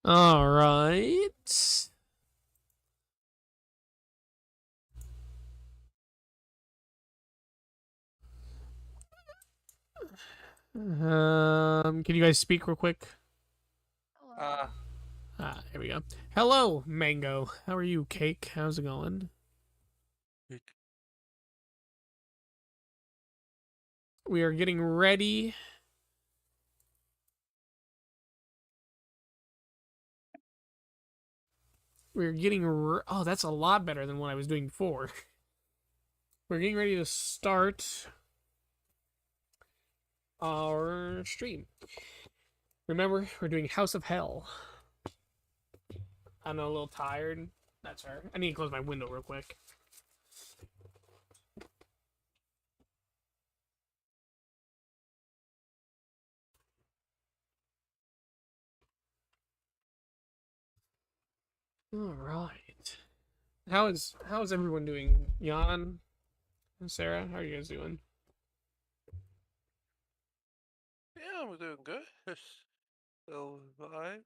All right. Can you guys speak real quick? Hello. Here we go. Hello, Mango. How are you, Cake? How's it going? We are getting ready. We're getting. Oh, that's a lot better than what I was doing before. We're getting ready to start our stream. Remember, we're doing House of Hell. I'm a little tired. That's her. I need to close my window real quick. All right. How is everyone doing? Yohn and Sarah, how are you guys doing? Yeah, we're doing good. Still alive.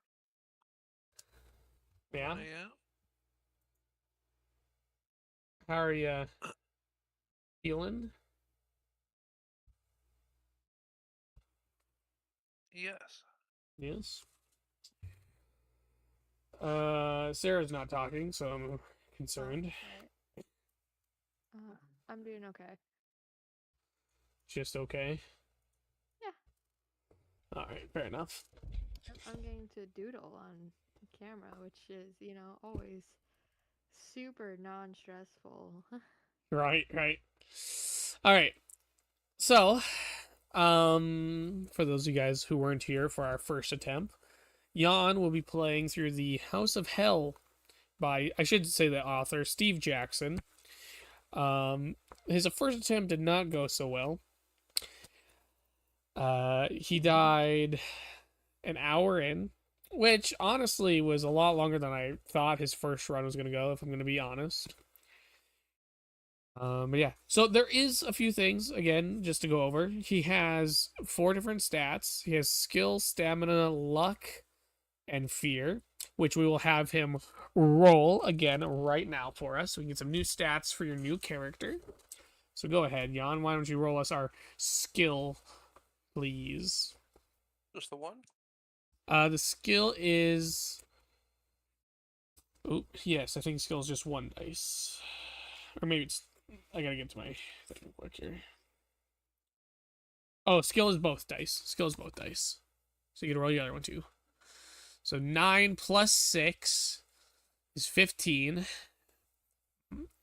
Yeah. Yeah. How are you feeling? Yes. Yes. Sarah's not talking, so I'm concerned. Right. I'm doing okay. Just okay. Yeah. All right, fair enough. I'm getting to doodle on camera, which is, always super non-stressful. Right, right. All right. So, for those of you guys who weren't here for our first attempt, Yohn will be playing through the House of Hell by, I should say, the author Steve Jackson. His first attempt did not go so well. He died an hour in, which honestly was a lot longer than I thought his first run was going to go, if I'm going to be honest. But yeah, so there is a few things, again, just to go over. He has 4 different stats. He has skill, stamina, luck, and fear, which we will have him roll again right now for us. So we can get some new stats for your new character. So go ahead, Yohn. Why don't you roll us our skill, please? Just the one? The skill is. Oh, yes, I think skill is just 1 dice. Or maybe it's. I gotta get to my thing real quick here. Oh, skill is both dice. Skill is both dice. So you can roll the other one too. So 9 plus 6 is 15.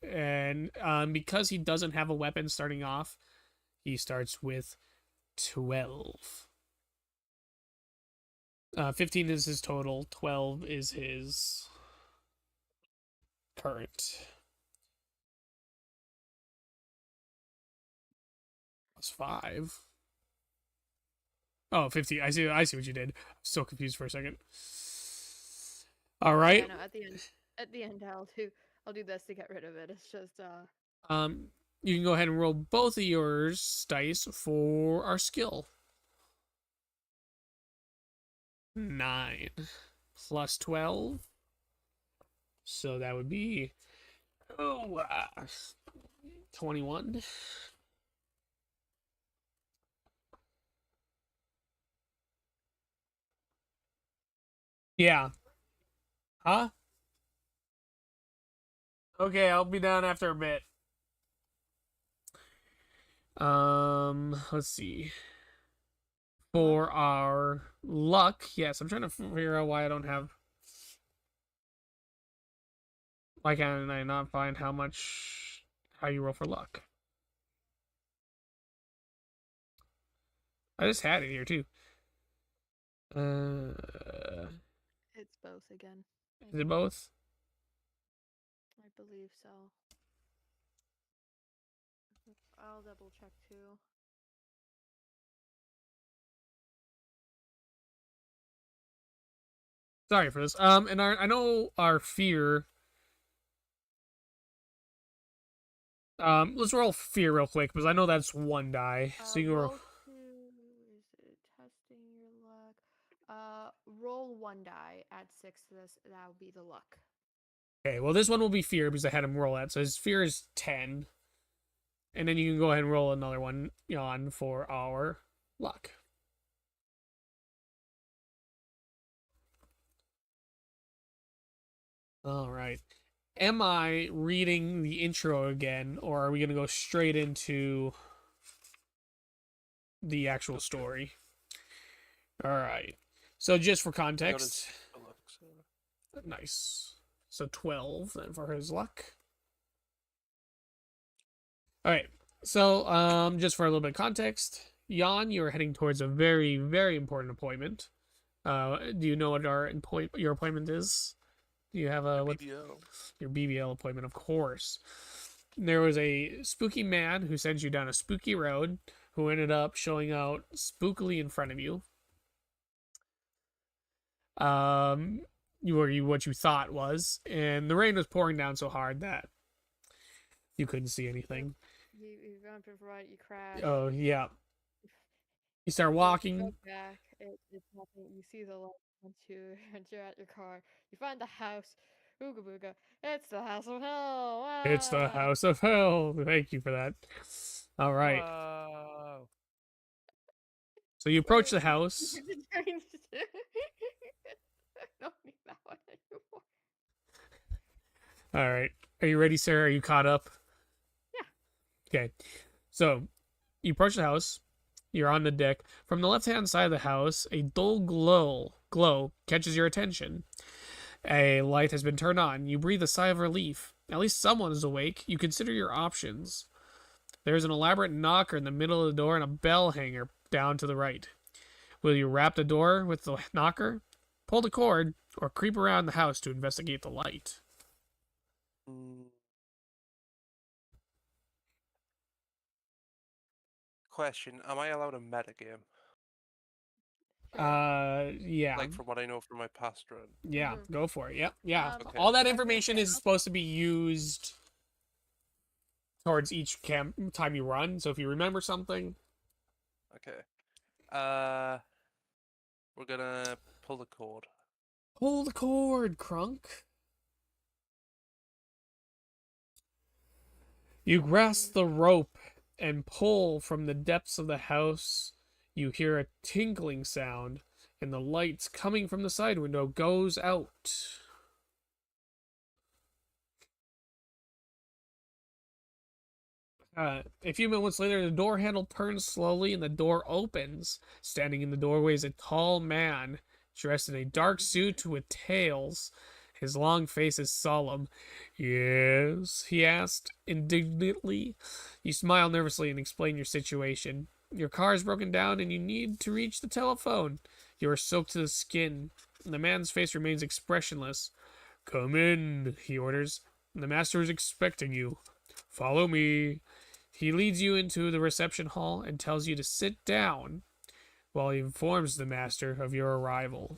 And because he doesn't have a weapon starting off, he starts with 12. 15 is his total. 12 is his current. Plus 5. Oh, 15. I see what you did. I'm so confused for a second. All right. Yeah, no, at the end, I'll do this to get rid of it. It's just, You can go ahead and roll both of yours dice for our skill. 9 plus 12. So that would be 21. Yeah. Huh? Okay, I'll be down after a bit. Let's see. For our luck, yes, I'm trying to figure out why I don't have. Why can I not find how you roll for luck? I just had it here too. it's both again. Is it both? I believe so. I'll double check too. Sorry for this. And I know our fear. Let's roll fear real quick because I know that's 1 die. So you can roll. roll one die, add 6 to this. That would be the luck. Okay, well, this one will be fear because I had him roll that. So his fear is 10. And then you can go ahead and roll another one, Yohn, for our luck. All right. Am I reading the intro again, or are we going to go straight into the actual story? All right. So just for context, nice. So 12 then for his luck. All right. So just for a little bit of context, Yohn, you are heading towards a very, very important appointment. Do you know what your appointment is? Do you have your BBL appointment? Of course. There was a spooky man who sent you down a spooky road, who ended up showing out spookily in front of you. You were what you thought was, and the rain was pouring down so hard that you couldn't see anything. You've gone to the right, you crash. Oh yeah. You start You walking. go back, it's nothing. You see the light once you're at your car. You find the house. Ooga booga. It's the house of hell. It's the Ah! house of hell. Thank you for that. All right. Wow. So you approach the house. I don't need that one anymore. All right. Are you ready, Sarah? Are you caught up? Yeah. Okay. So you approach the house. You're on the deck. From the left-hand side of the house, a dull glow catches your attention. A light has been turned on. You breathe a sigh of relief. At least someone is awake. You consider your options. There's an elaborate knocker in the middle of the door and a bell hanger down to the right. Will you rap the door with the knocker, pull the cord, or creep around the house to investigate the light? Question: am I allowed a metagame? Yeah. Like from what I know from my past run. Yeah, go for it. Yep, yeah. Okay. All that information is supposed to be used towards each time you run. So if you remember something, Okay. We're gonna pull the cord. pull the cord, Crunk. You grasp the rope and pull from the depths of the house. You hear a tinkling sound, and the lights coming from the side window goes out. A few moments later, the door handle turns slowly and the door opens. Standing in the doorway is a tall man, dressed in a dark suit with tails. His long face is solemn. Yes, he asked indignantly. You smile nervously and explain your situation. Your car is broken down and you need to reach the telephone. You are soaked to the skin. The man's face remains expressionless. Come in, he orders. The master is expecting you. Follow me. He leads you into the reception hall and tells you to sit down while he informs the master of your arrival.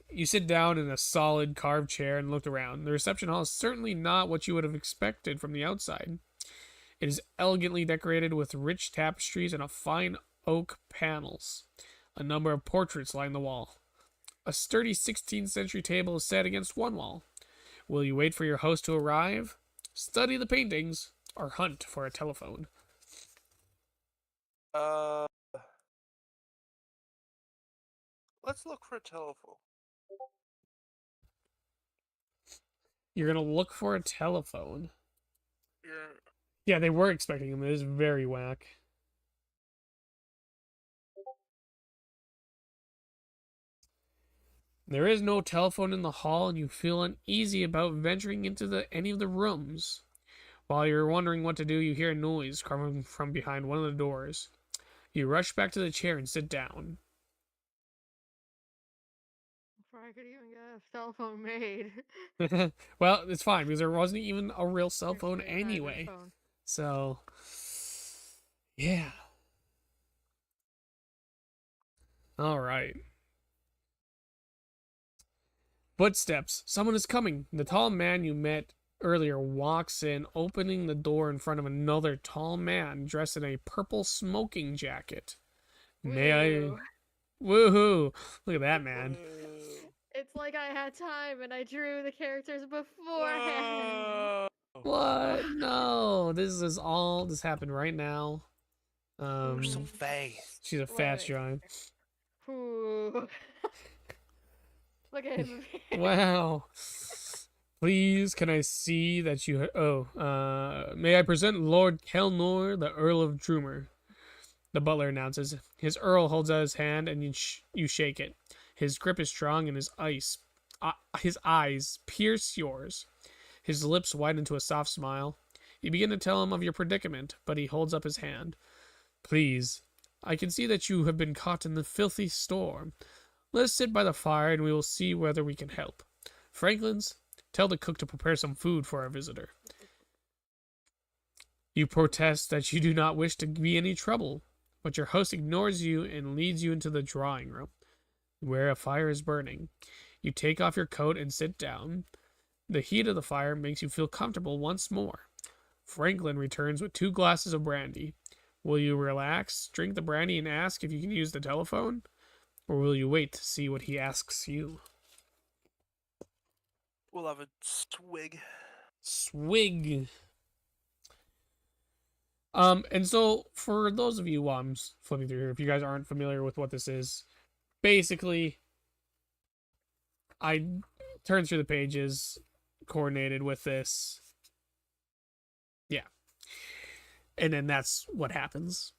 You sit down in a solid carved chair and look around. The reception hall is certainly not what you would have expected from the outside. It is elegantly decorated with rich tapestries and fine oak panels. A number of portraits line the wall. A sturdy 16th century table is set against one wall. Will you wait for your host to arrive, study the paintings, or hunt for a telephone? Let's look for a telephone. You're gonna look for a telephone. Yeah. Yeah, they were expecting him. It is very whack. There is no telephone in the hall, and you feel uneasy about venturing into any of the rooms. While you're wondering what to do, you hear a noise coming from behind one of the doors. You rush back to the chair and sit down. Before I could even get a cell phone made. Well, it's fine because there wasn't even a real cell There's phone no imagined anyway. phone. So, yeah. All right. Footsteps. Someone is coming. The tall man you met earlier walks in, opening the door in front of another tall man dressed in a purple smoking jacket. May I? Woo. Woohoo! Look at that man. Whoa. It's like I had time and I drew the characters beforehand. Whoa. What? No, this happened right now. You're so Um, fast. she's a Wait, fast wait. drawing. Whew. Look at him. Wow. Please, can I see that you? May I present Lord Kelnor, the Earl of Drumer? The butler announces. His Earl holds out his hand, and you shake it. His grip is strong, and his eyes pierce yours. His lips widen into a soft smile. You begin to tell him of your predicament, but he holds up his hand. Please, I can see that you have been caught in the filthy storm. Let us sit by the fire, and we will see whether we can help. Franklin's, tell the cook to prepare some food for our visitor. You protest that you do not wish to be any trouble, but your host ignores you and leads you into the drawing room, where a fire is burning. You take off your coat and sit down. The heat of the fire makes you feel comfortable once more. Franklin returns with 2 glasses of brandy. Will you relax, drink the brandy, and ask if you can use the telephone? Or will you wait to see what he asks you? We'll have a swig. Swig. And so for those of you while I'm flipping through here, if you guys aren't familiar with what this is, basically I turn through the pages coordinated with this. Yeah. And then that's what happens.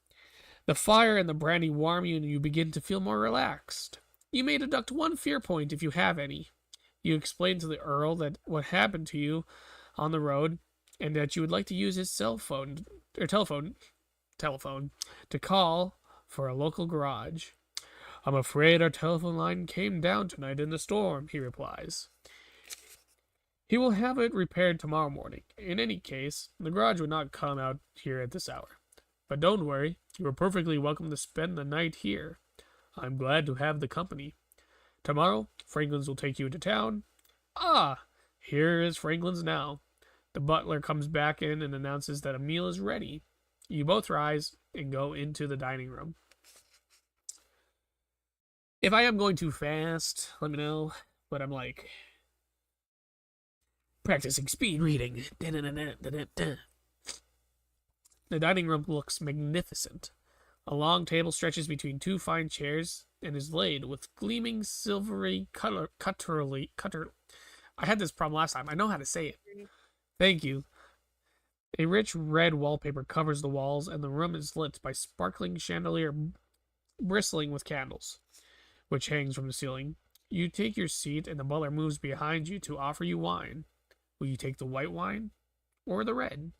The fire and the brandy warm you and you begin to feel more relaxed. You may deduct 1 fear point if you have any. You explain to the Earl that what happened to you on the road and that you would like to use his telephone to call for a local garage. I'm afraid our telephone line came down tonight in the storm, he replies. He will have it repaired tomorrow morning. In any case, the garage would not come out here at this hour. But don't worry, you are perfectly welcome to spend the night here. I'm glad to have the company. Tomorrow, Franklin's will take you into town. Ah, here is Franklin's now. The butler comes back in and announces that a meal is ready. You both rise and go into the dining room. If I am going too fast, let me know. But I'm like practicing speed reading. The dining room looks magnificent. A long table stretches between 2 fine chairs and is laid with gleaming silvery cutter. I had this problem last time. I know how to say it. Thank you. A rich red wallpaper covers the walls, and the room is lit by sparkling chandelier bristling with candles, which hangs from the ceiling. You take your seat, and the butler moves behind you to offer you wine. Will you take the white wine or the red?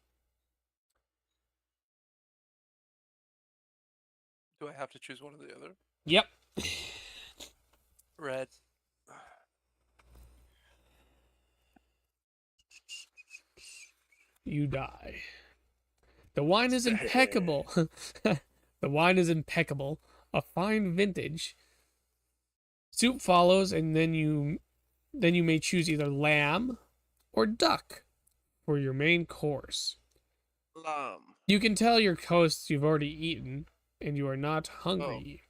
Do I have to choose one or the other? Yep. Red. You die. The wine is impeccable. The wine is impeccable. A fine vintage. Soup follows, and then you may choose either lamb or duck for your main course. Lamb. You can tell your hosts you've already eaten, and you are not hungry.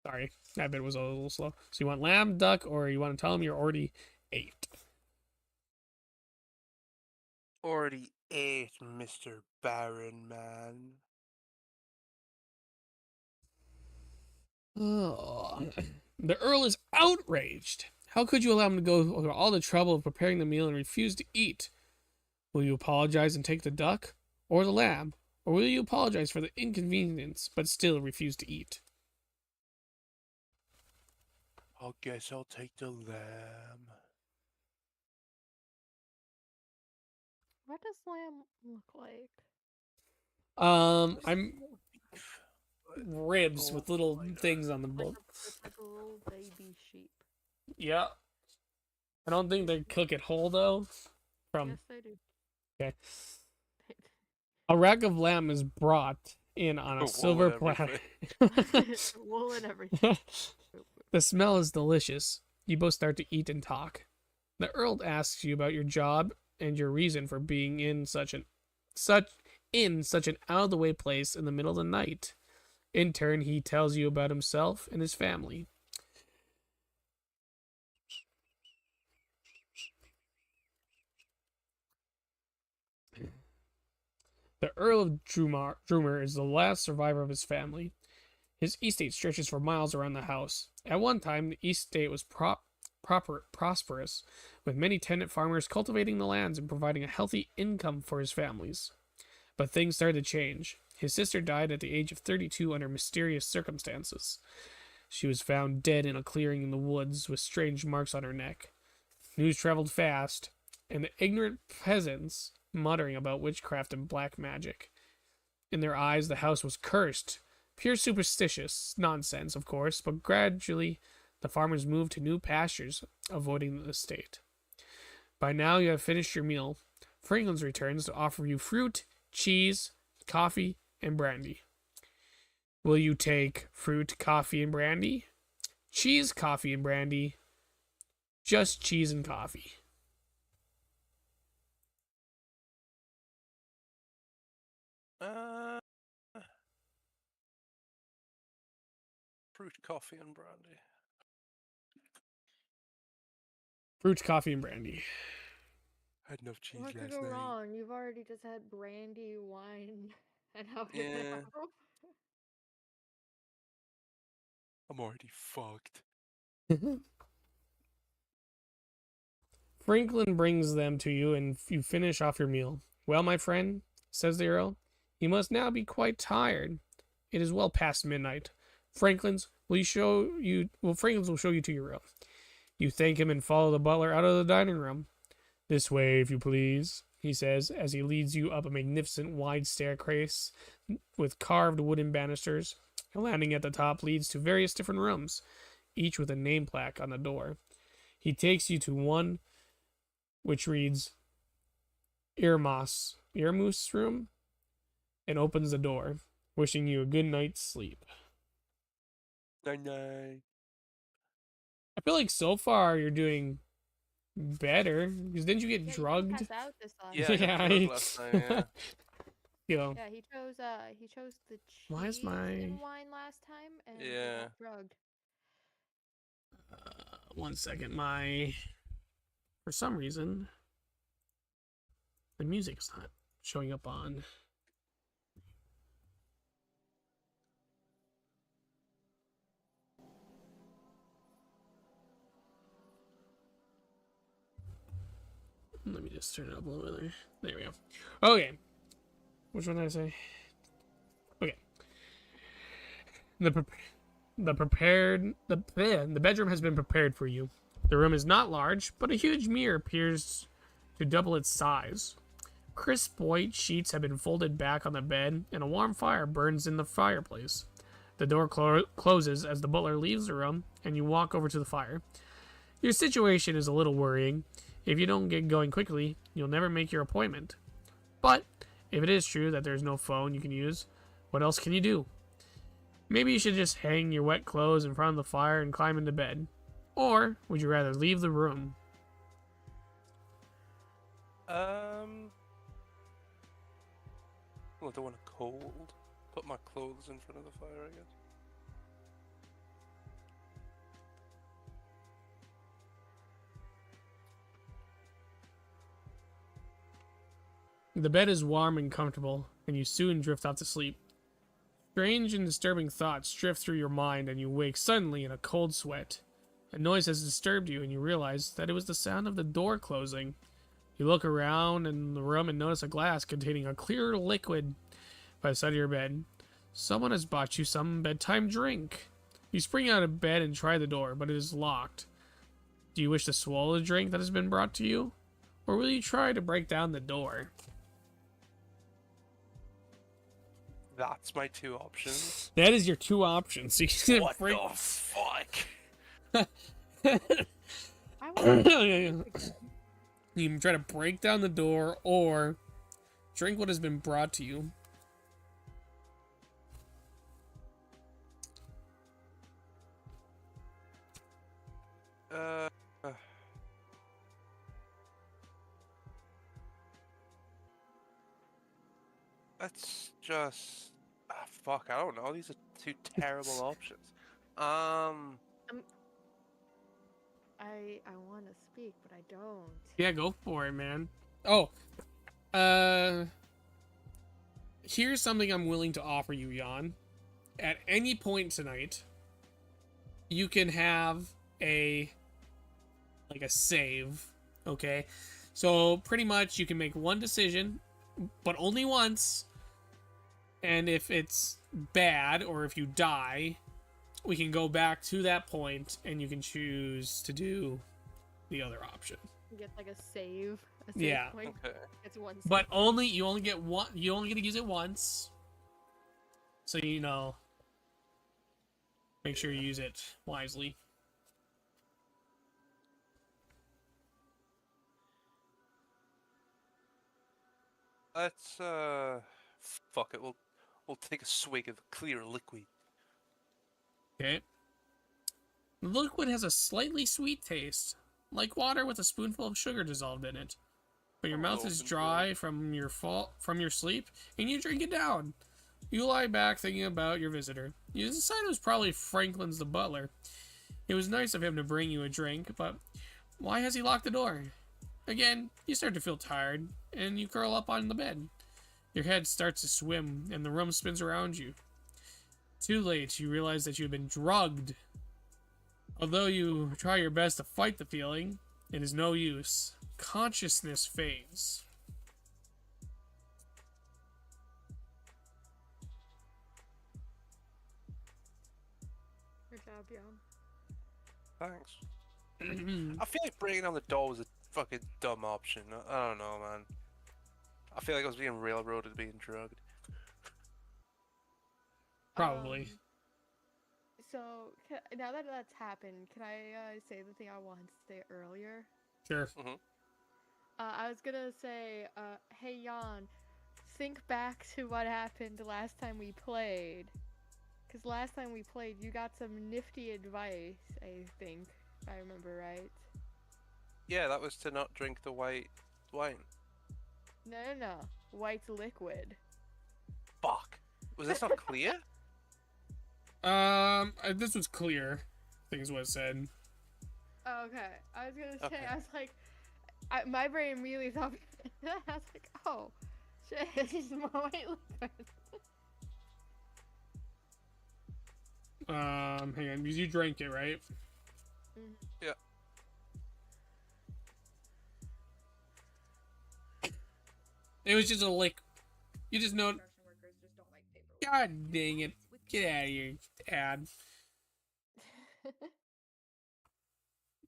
Sorry, that bit was a little slow. So you want lamb, duck, or you want to tell them you're already ate? Already ate, Mr. Baron Man. Oh. The Earl is outraged. How could you allow him to go through all the trouble of preparing the meal and refuse to eat? Will you apologize and take the duck, or the lamb? Or will you apologize for the inconvenience, but still refuse to eat? I guess I'll take the lamb. What does lamb look like? I'm Beef. ribs with little things on the Like book. it's like a little baby sheep. Yeah. I don't think they cook it whole though. Yes, they do. Okay. A rack of lamb is brought in on a Wool silver and platter. Wool and everything. The smell is delicious. You both start to eat and talk. The Earl asks you about your job and your reason for being in such an out of the way place in the middle of the night. In turn, he tells you about himself and his family. The Earl of Drumer is the last survivor of his family. His estate stretches for miles around the house. At one time, the estate was prosperous, with many tenant farmers cultivating the lands and providing a healthy income for his families. But things started to change. His sister died at the age of 32 under mysterious circumstances. She was found dead in a clearing in the woods with strange marks on her neck. News traveled fast, and the ignorant peasants muttering about witchcraft and black magic. In their eyes, the house was cursed. Pure superstitious nonsense, of course, but gradually the farmers moved to new pastures, avoiding the estate. By now you have finished your meal. Franklin's returns to offer you fruit, cheese, coffee, and brandy. Will you take fruit, coffee, and brandy? Cheese, coffee, and brandy? Just cheese and coffee. Fruit, coffee, and brandy. Fruit, coffee, and brandy. I had enough cheese What could last go night. wrong? You've already just had brandy, wine, and how did Yeah. that go? I'm already fucked. Franklin brings them to you, and you finish off your meal. Well, my friend, says the Earl, you must now be quite tired. It is well past midnight. Franklin's will show you to your room. You thank him and follow the butler out of the dining room. This way, if you please, he says, as he leads you up a magnificent wide staircase with carved wooden banisters. A landing at the top leads to various different rooms, each with a name plaque on the door. He takes you to one which reads Irmus room, and opens the door, wishing you a good night's sleep. Night. I feel like so far you're doing better, because didn't you get Yeah, drugged? you didn't pass out this last Yeah, I got time. drugged last time, yeah. Yo, Yeah, he chose the Why is cheese my- and wine last time, and he Yeah. got drugged. 1 second, for some reason, the music's not showing up on. Let me just turn it up a little bit. There we go. Okay. Which one did I say? Okay. The bedroom has been prepared for you. The room is not large, but a huge mirror appears to double its size. Crisp white sheets have been folded back on the bed, and a warm fire burns in the fireplace. The door closes as the butler leaves the room, and you walk over to the fire. Your situation is a little worrying. If you don't get going quickly, you'll never make your appointment. But if it is true that there's no phone you can use, what else can you do? Maybe you should just hang your wet clothes in front of the fire and climb into bed. Or would you rather leave the room? Well, I don't want it cold. Put my clothes in front of the fire, I guess. The bed is warm and comfortable, and you soon drift off to sleep. Strange and disturbing thoughts drift through your mind, and you wake suddenly in a cold sweat. A noise has disturbed you, and you realize that it was the sound of the door closing. You look around in the room and notice a glass containing a clear liquid by the side of your bed. Someone has bought you some bedtime drink. You spring out of bed and try the door, but it is locked. Do you wish to swallow the drink that has been brought to you? Or will you try to break down the door? That's my two options. That is your two options. You can What break... the fuck? I want You can try to break down the door or drink what has been brought to you. Let's just. Fuck, I don't know. These are two terrible options. I want to speak, but I don't. Yeah, go for it, man. Oh, here's something I'm willing to offer you, Yohn. At any point tonight, you can have a save, okay? So pretty much you can make one decision, but only once. And if it's bad or if you die, we can go back to that point and you can choose to do the other option. You get like a save. Yeah. Point. Okay. It's one. But only you only get one. You only get to use it once. So make sure you use it wisely. Let's fuck it. We'll take a swig of clear liquid. Okay. The liquid has a slightly sweet taste, like water with a spoonful of sugar dissolved in it. But your mouth is dry from your sleep, and you drink it down. You lie back thinking about your visitor. You decide it was probably Franklin's the butler. It was nice of him to bring you a drink, but why has he locked the door? Again, you start to feel tired, and you curl up on the bed. Your head starts to swim, and the room spins around you. Too late, you realize that you've been drugged. Although you try your best to fight the feeling, it is no use. Consciousness fades. Good job, Yohn. Thanks. I feel like breaking down the door was a fucking dumb option. I don't know, man. I feel like I was being railroaded, being drugged. Probably. So now that that's happened, can I say the thing I wanted to say earlier? Sure. I was gonna say, hey Yohn, think back to what happened last time we played. Cause last time we played, you got some nifty advice, I think, if I remember right. Yeah, that was to not drink the white wine. No. White liquid. Fuck. Was this not clear? This was clear. I think is what it said. Oh, okay. I was gonna say, Okay. I was like, my brain immediately thought, I was like, oh, shit, it's more white liquid. Hang on, because you drank it, right? Yeah. It was just a lick. You just know. God dang it! Get out of here, ad.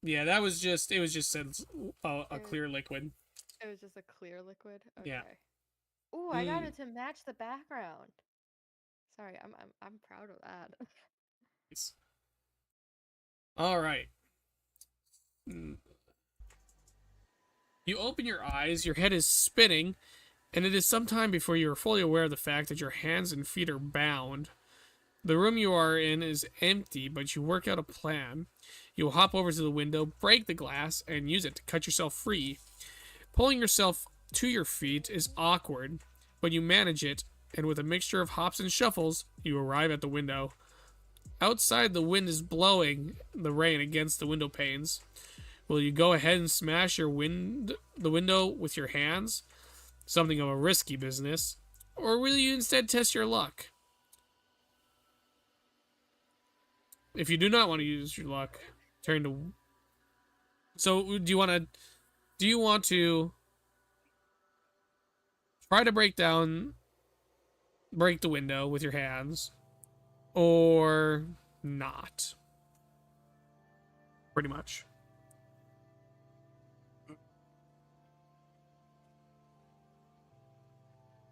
Yeah, that was just. It was just said a clear liquid. It was just a clear liquid. Okay. Yeah. Ooh, I got it to match the background. Sorry, I'm proud of that. Nice. All right. You open your eyes. Your head is spinning. And it is some time before you are fully aware of the fact that your hands and feet are bound. The room you are in is empty, but you work out a plan. You will hop over to the window, break the glass, and use it to cut yourself free. Pulling yourself to your feet is awkward, but you manage it, and with a mixture of hops and shuffles, you arrive at the window. Outside, the wind is blowing the rain against the window panes. Will you go ahead and smash the window with your hands? Something of a risky business. Or will you instead test your luck? If you do not want to use your luck, turn to... So, do you want to try to break the window with your hands? Or not? Pretty much.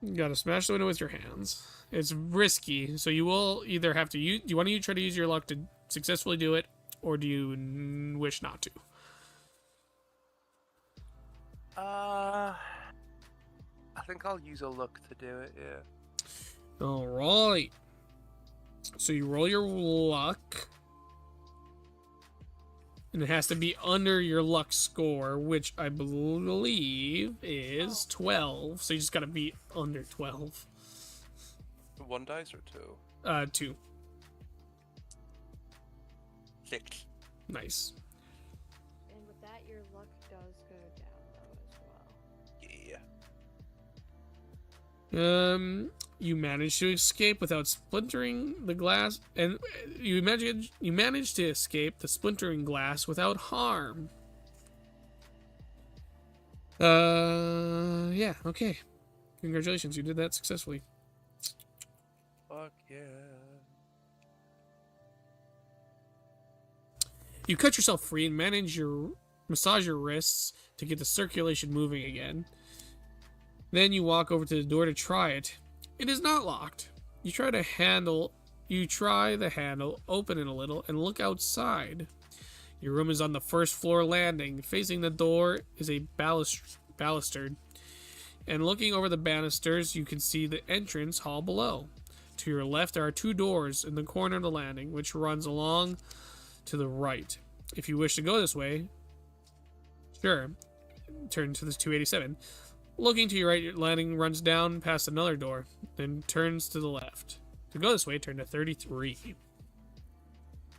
You gotta smash the window with your hands. It's risky, so you will either have to use... Do you want to try to use your luck to successfully do it, or do you wish not to? I think I'll use a luck to do it, yeah. Alright. So you roll your luck. And it has to be under your luck score, which I believe is 12. So you just gotta be under 12. 1 dice or 2? 2. 6. Nice. And with that, your luck does go down though as well. Yeah. You managed to escape without splintering the glass, and you managed to escape the splintering glass without harm. Yeah, okay. Congratulations, you did that successfully. Fuck yeah. You cut yourself free and massage your wrists to get the circulation moving again. Then you walk over to the door to try it. It is not locked. You try the handle, open it a little, and look outside. Your room is on the first floor landing. Facing the door is a balustrade. And looking over the banisters, you can see the entrance hall below. To your left, there are 2 doors in the corner of the landing, which runs along to the right. If you wish to go this way, sure, turn to this 287. Looking to your right, your landing runs down past another door, then turns to the left. To go this way, turn to 33.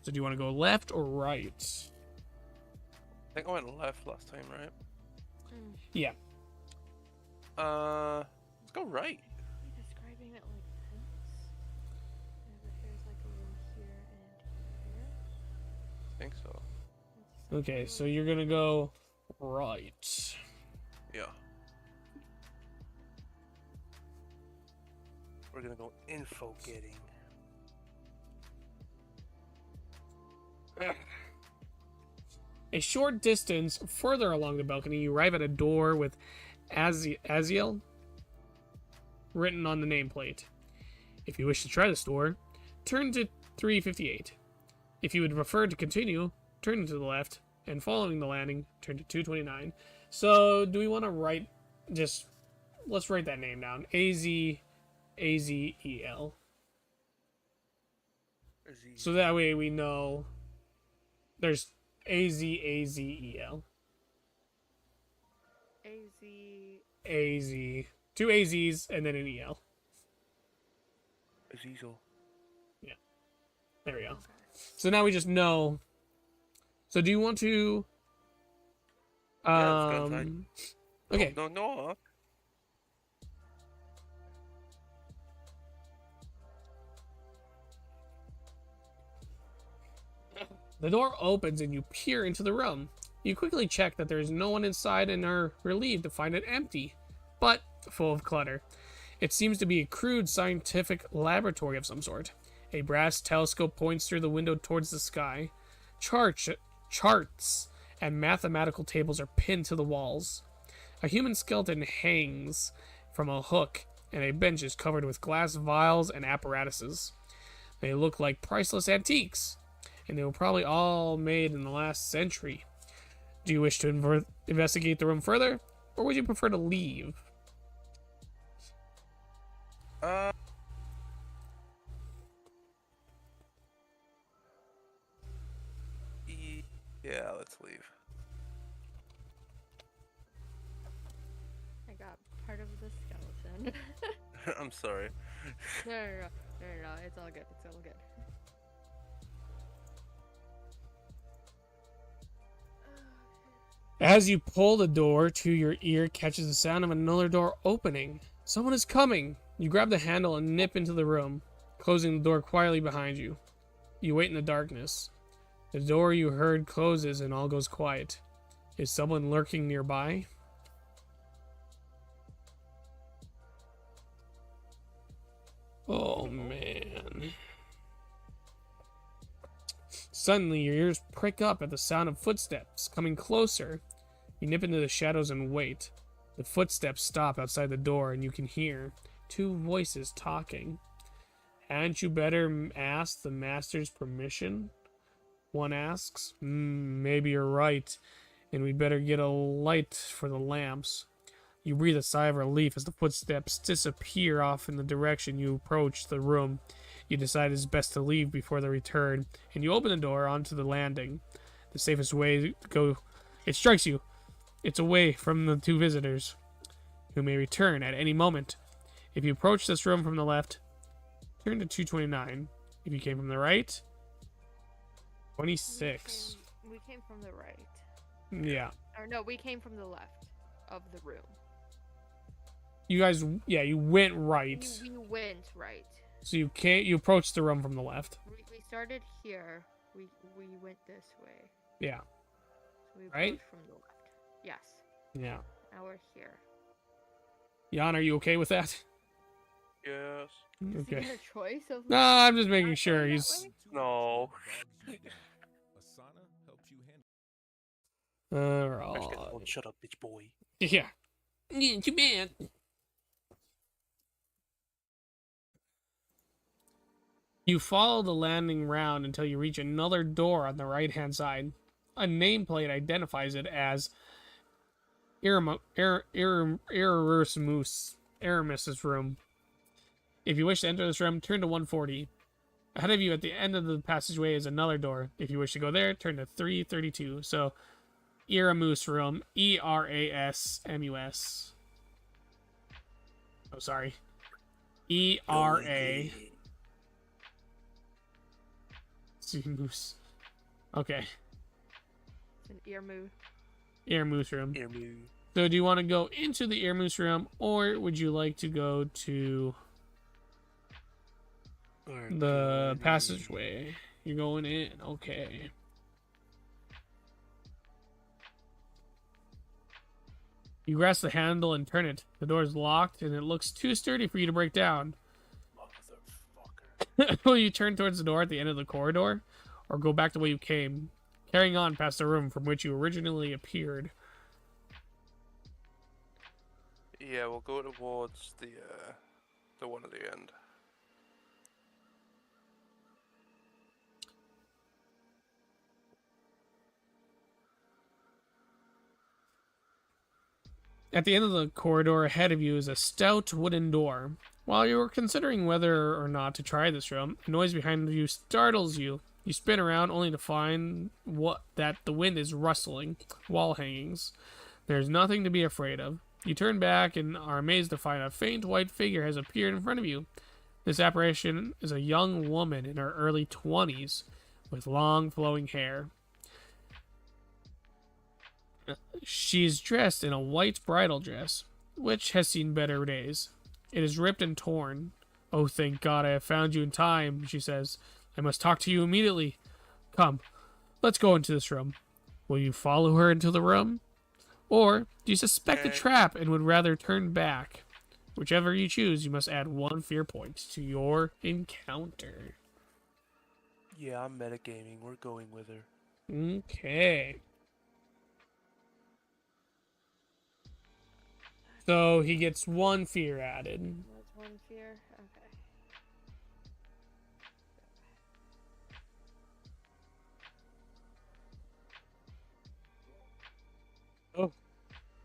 So do you want to go left or right? I think I went left last time, right? Yeah. Let's go right. Are we describing it like this? There's like a room here and here. I think so. Okay, so you're going to go right. Yeah. We're gonna go info getting. A short distance further along the balcony, you arrive at a door with Aziel written on the nameplate. If you wish to try this door, turn to 358. If you would prefer to continue, turn to the left, and following the landing, turn to 229. So, do we want to write, let's write that name down. Azel. So that way we know there's Azel. Az. 2 AZs and then an EL. Azizel. Yeah. There we go. So now we just know. So do you want to Yeah, let's go inside. okay. No. The door opens and you peer into the room. You quickly check that there is no one inside and are relieved to find it empty, but full of clutter. It seems to be a crude scientific laboratory of some sort. A brass telescope points through the window towards the sky. Charts and mathematical tables are pinned to the walls. A human skeleton hangs from a hook, and a bench is covered with glass vials and apparatuses. They look like priceless antiques, and they were probably all made in the last century. Do you wish to investigate the room further, or would you prefer to leave? Yeah, let's leave. I got part of the skeleton. I'm sorry. No, it's all good. It's all good. As you pull the door to your ear catches the sound of another door opening. Someone is coming. You grab the handle and nip into the room, closing the door quietly behind you. You wait in the darkness. The door you heard closes and all goes quiet. Is someone lurking nearby? Oh man. Suddenly, your ears prick up at the sound of footsteps coming closer. You nip into the shadows and wait. The footsteps stop outside the door, and you can hear 2 voices talking. Hadn't you better ask the master's permission? One asks. Maybe you're right, and we'd better get a light for the lamps. You breathe a sigh of relief as the footsteps disappear off in the direction you approach the room. You decide it's best to leave before they return, and you open the door onto the landing. The safest way to go. It strikes you. It's away from the 2 visitors, who may return at any moment. If you approach this room from the left, turn to 229. If you came from the right, 26. We came from the right. Yeah. Or no, we came from the left of the room. You guys, yeah, you went right. We went right. So you approached the room from the left. We started here. We went this way. Yeah. So we Right? approached from the left. Yes. Yeah. Now we're here. Yohn, are you okay with that? Yes. Is Okay. he a choice of No, I'm just making not sure going that he's. way? No. Alright. Shut up, bitch boy. Yeah. Yeah, too bad. You follow the landing round until you reach another door on the right-hand side. A nameplate identifies it as Erasmus's room. If you wish to enter this room, turn to 140. Ahead of you at the end of the passageway is another door. If you wish to go there, turn to 332. So, Eramus room. Erasmus. Oh, sorry. ERA. Moose. Okay. It's an ear move. Eramus room. Earmoo. So, do you want to go into the Eramus room, or would you like to go to the passageway? You're going in. Okay. You grasp the handle and turn it. The door is locked, and it looks too sturdy for you to break down. Motherfucker. Will you turn towards the door at the end of the corridor, or go back the way you came, carrying on past the room from which you originally appeared? Yeah, we'll go towards the one at the end. At the end of the corridor ahead of you is a stout wooden door. While you are considering whether or not to try this room, a noise behind you startles you. You spin around only to find that the wind is rustling wall hangings. There's nothing to be afraid of. You turn back and are amazed to find a faint white figure has appeared in front of you. This apparition is a young woman in her early 20s with long flowing hair. She is dressed in a white bridal dress, which has seen better days. It is ripped and torn. "Oh, thank God I have found you in time," she says. "I must talk to you immediately. Come, let's go into this room." Will you follow her into the room? Or do you suspect a trap and would rather turn back? Whichever you choose, you must add 1 fear point to your encounter. Yeah, I'm metagaming. We're going with her. Okay. So he gets 1 fear added. That's 1 fear. Okay.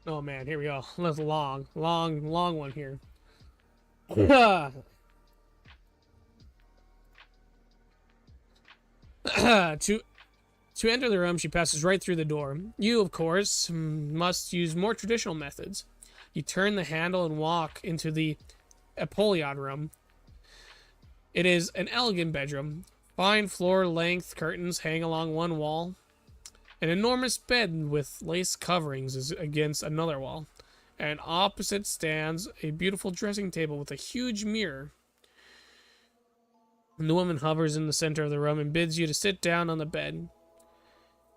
Oh man, here we go. That's a long one here. To enter the room, she passes right through the door. You, of course, must use more traditional methods. You turn the handle and walk into the Apollyon room. It is an elegant bedroom. Fine floor-length curtains hang along one wall. An enormous bed with lace coverings is against another wall. And opposite stands a beautiful dressing table with a huge mirror. And the woman hovers in the center of the room and bids you to sit down on the bed.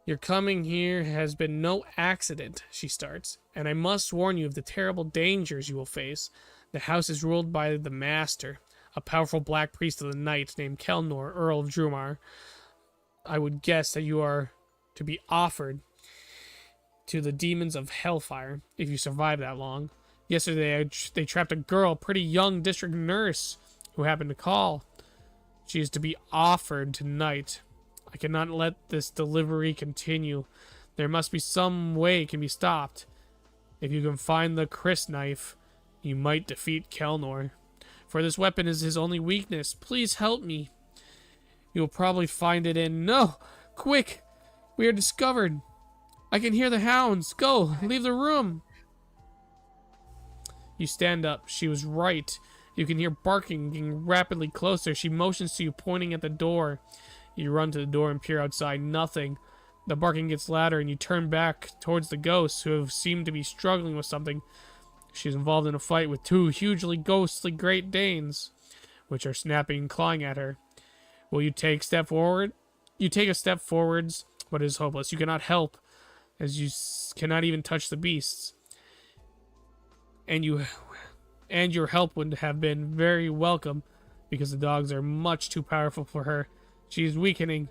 "Your coming here has been no accident," she starts, "and I must warn you of the terrible dangers you will face. The house is ruled by the Master, a powerful black priest of the night named Kelnor, Earl of Drumar. I would guess that you are to be offered to the demons of hellfire if you survive that long. Yesterday, they trapped a girl, pretty young district nurse, who happened to call. She is to be offered tonight. I cannot let this delivery continue. There must be some way it can be stopped. If you can find the Chris knife, you might defeat Kelnor. For this weapon is his only weakness. Please help me. You will probably find it in... No! Quick! We are discovered! I can hear the hounds! Go! Leave the room!" You stand up. She was right. You can hear barking getting rapidly closer. She motions to you, pointing at the door. You run to the door and peer outside. Nothing. The barking gets louder, and you turn back towards the ghosts, who have seemed to be struggling with something. She's involved in a fight with two hugely ghostly Great Danes, which are snapping and clawing at her. Will you take a step forward? You take a step forwards, but it is hopeless. You cannot help, as you cannot even touch the beasts. And your help would have been very welcome, because the dogs are much too powerful for her. She is weakening,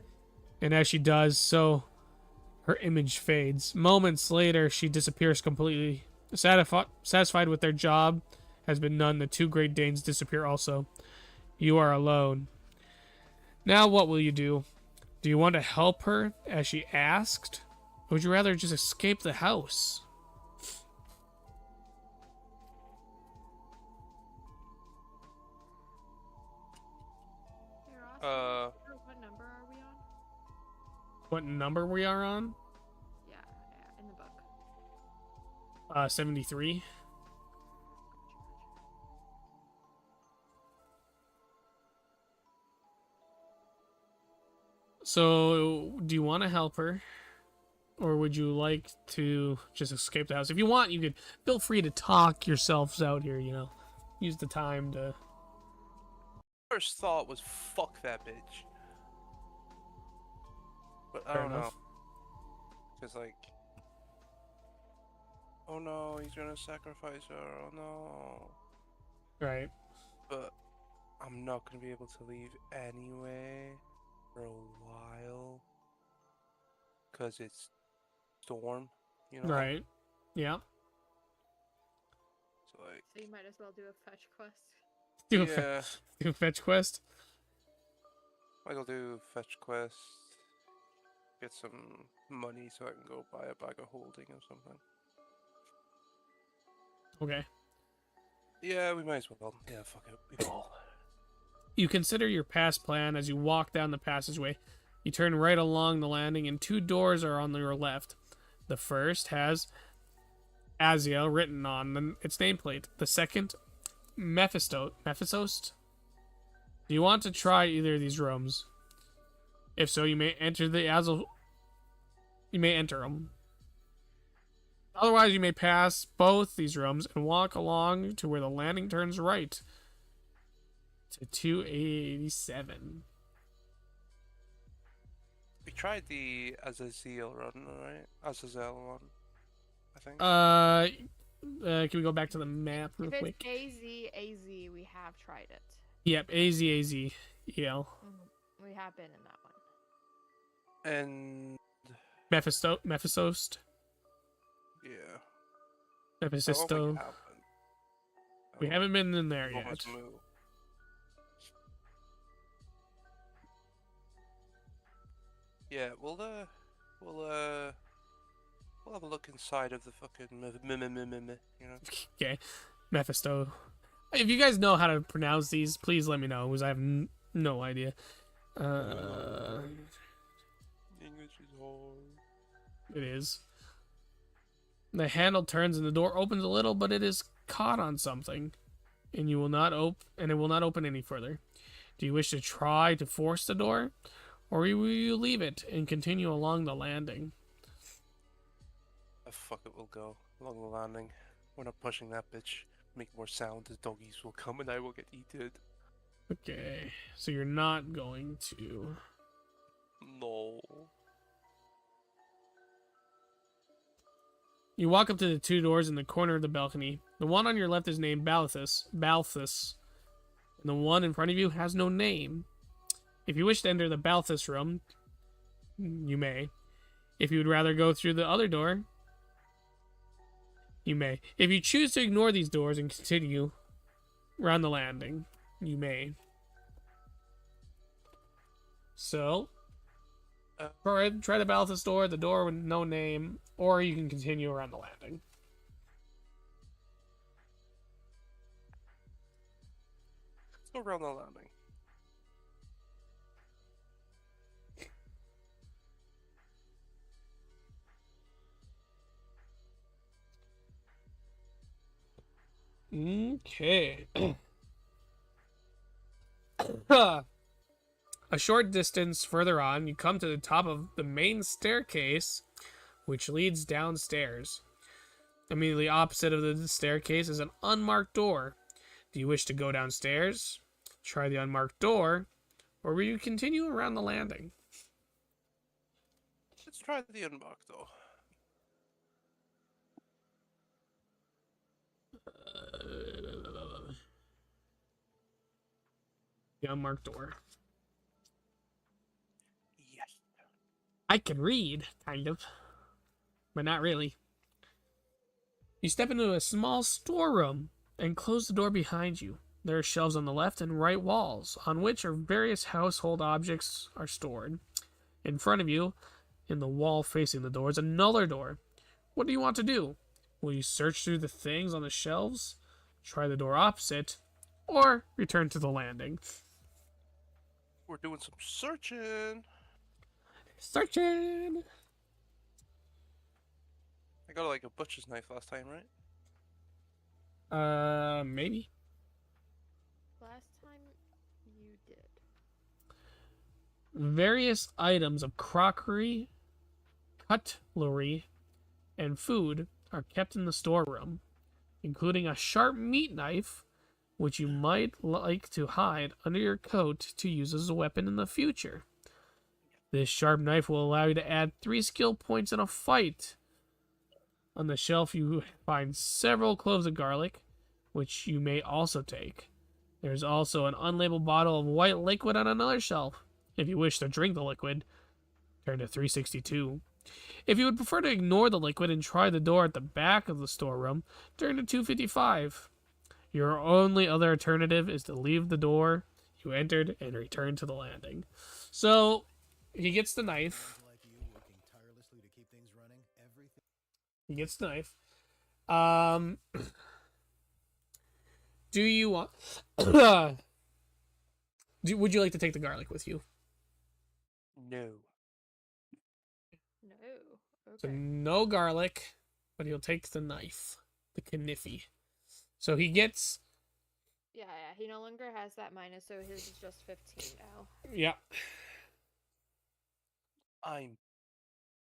and as she does so, her image fades. Moments later, she disappears completely. Satisfied with their job has been done, the two Great Danes disappear also. You are alone. Now what will you do? Do you want to help her, as she asked? Or would you rather just escape the house? Hey, Ross, what number are we on? What number we are on? Yeah, in the book. 73. So, do you want to help her? Or would you like to just escape the house? If you want, you could feel free to talk yourselves out here, you know. Use the time to... First thought was fuck that bitch. But I Fair don't know. enough. Cause like, oh no, he's gonna sacrifice her. Oh no. Right. But I'm not gonna be able to leave anyway for a while. Cause it's storm, you know. Right. Yeah. So like, So you might as well do a fetch quest. Do yeah, do a fetch quest. might go do fetch quest. Get some money so I can go buy a bag of holding or something. Okay. Yeah, we might as well. Yeah, fuck it. We ball. You consider your past plan as you walk down the passageway. You turn right along the landing, and two doors are on your left. The first has Aziel written on its nameplate. The second, Mephistost. Do you want to try either of these rooms? If so, you may enter the Aziel. You may enter them. Otherwise, you may pass both these rooms and walk along to where the landing turns right to 287. We tried the Azazel run, right? Azazel one, I think. Can we go back to the map real If it's quick? AZ, we have tried it. Yep, AZ, EL. We have been in that one. And Mephistost. yeah, I don't think Mephisto. we have been. We haven't been in there yet. Almost moved. Yeah, we'll have a look inside of the fucking you know. Okay, Mephisto. If you guys know how to pronounce these, please let me know, because I have no idea. English is hard. It is. The handle turns and the door opens a little, but it is caught on something, and you will not it will not open any further. Do you wish to try to force the door, or will you leave it and continue along the landing? Fuck it, we'll go along the landing. We're not pushing that bitch. Make more sound, the doggies will come and I will get eaten. Okay, so you're not going to. No. You walk up to the two doors in the corner of the balcony. The one on your left is named Balthus, and the one in front of you has no name. If you wish to enter the Balthus room, you may. If you would rather go through the other door, you may. If you choose to ignore these doors and continue around the landing, you may. So, try the Balthus door, the door with no name, or you can continue around the landing. Let's go around the landing. Okay. A short distance further on, you come to the top of the main staircase, which leads downstairs. Immediately opposite of the staircase is an unmarked door. Do you wish to go downstairs, try the unmarked door, or will you continue around the landing? Let's try the unmarked though. The unmarked door. Yes. I can read, kind of, but not really. You step into a small storeroom and close the door behind you. There are shelves on the left and right walls, on which are various household objects are stored. In front of you, in the wall facing the door, is another door. What do you want to do? Will you search through the things on the shelves, try the door opposite, or return to the landing? We're doing some searching. Searching! I got like a butcher's knife last time, right? Maybe. Last time you did. Various items of crockery, cutlery, and food are kept in the storeroom, including a sharp meat knife, which you might like to hide under your coat to use as a weapon in the future. This sharp knife will allow you to add 3 skill points in a fight. On the shelf, you find several cloves of garlic, which you may also take. There's also an unlabeled bottle of white liquid on another shelf. If you wish to drink the liquid, turn to 362. If you would prefer to ignore the liquid and try the door at the back of the storeroom, turn to 255. Your only other alternative is to leave the door you entered and return to the landing. So, he gets the knife. He gets the knife. Do you want... would you like to take the garlic with you? No. No. So Okay. no garlic, but he'll take the knife. The kniffy. So he gets... Yeah, he no longer has that minus, so his is just 15 now. Yeah. I'm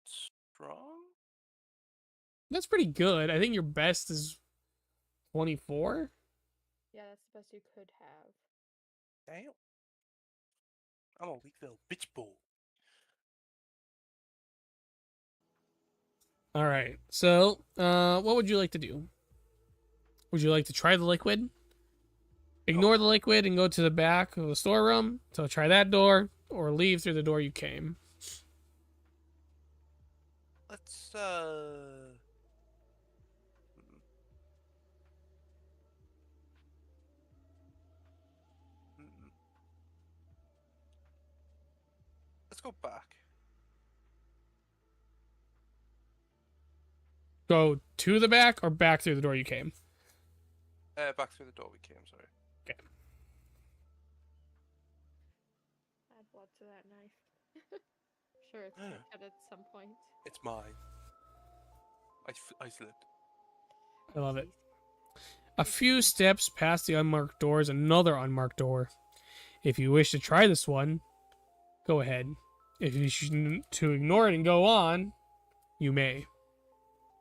strong? That's pretty good. I think your best is 24. Yeah, that's the best you could have. Damn. I'm a weak little bitch bull. All right. So, what would you like to do? Would you like to try the liquid? Ignore the liquid and go to the back of the storeroom to try that door, or leave through the door you came. Let's, let's go back. Go to the back or back through the door you came? Back through the door we came, sorry. Okay. Add blood to that knife. Sure, it's gonna cut at some point. It's mine. I slipped. I love it. A few steps past the unmarked door is another unmarked door. If you wish to try this one, go ahead. If you wish to ignore it and go on, you may.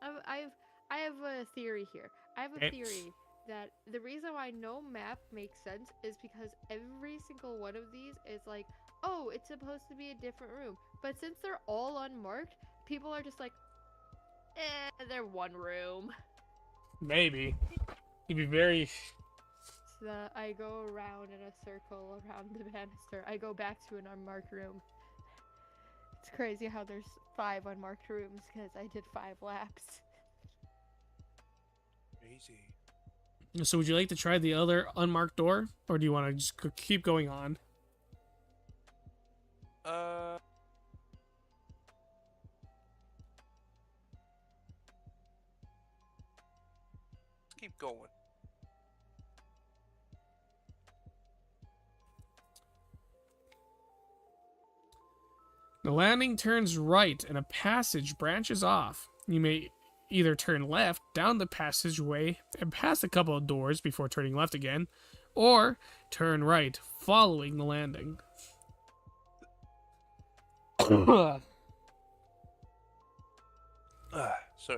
I have a theory here. I have a Okay. theory that the reason why no map makes sense is because every single one of these is like, oh, it's supposed to be a different room. But since they're all unmarked, people are just like, they're one room. Maybe. You'd be very... So I go around in a circle around the banister. I go back to an unmarked room. It's crazy how there's 5 unmarked rooms because I did 5 laps. Crazy. So would you like to try the other unmarked door? Or do you want to just keep going on? Let's keep going. The landing turns right and a passage branches off. You may either turn left down the passageway and past a couple of doors before turning left again, or turn right following the landing. Sorry,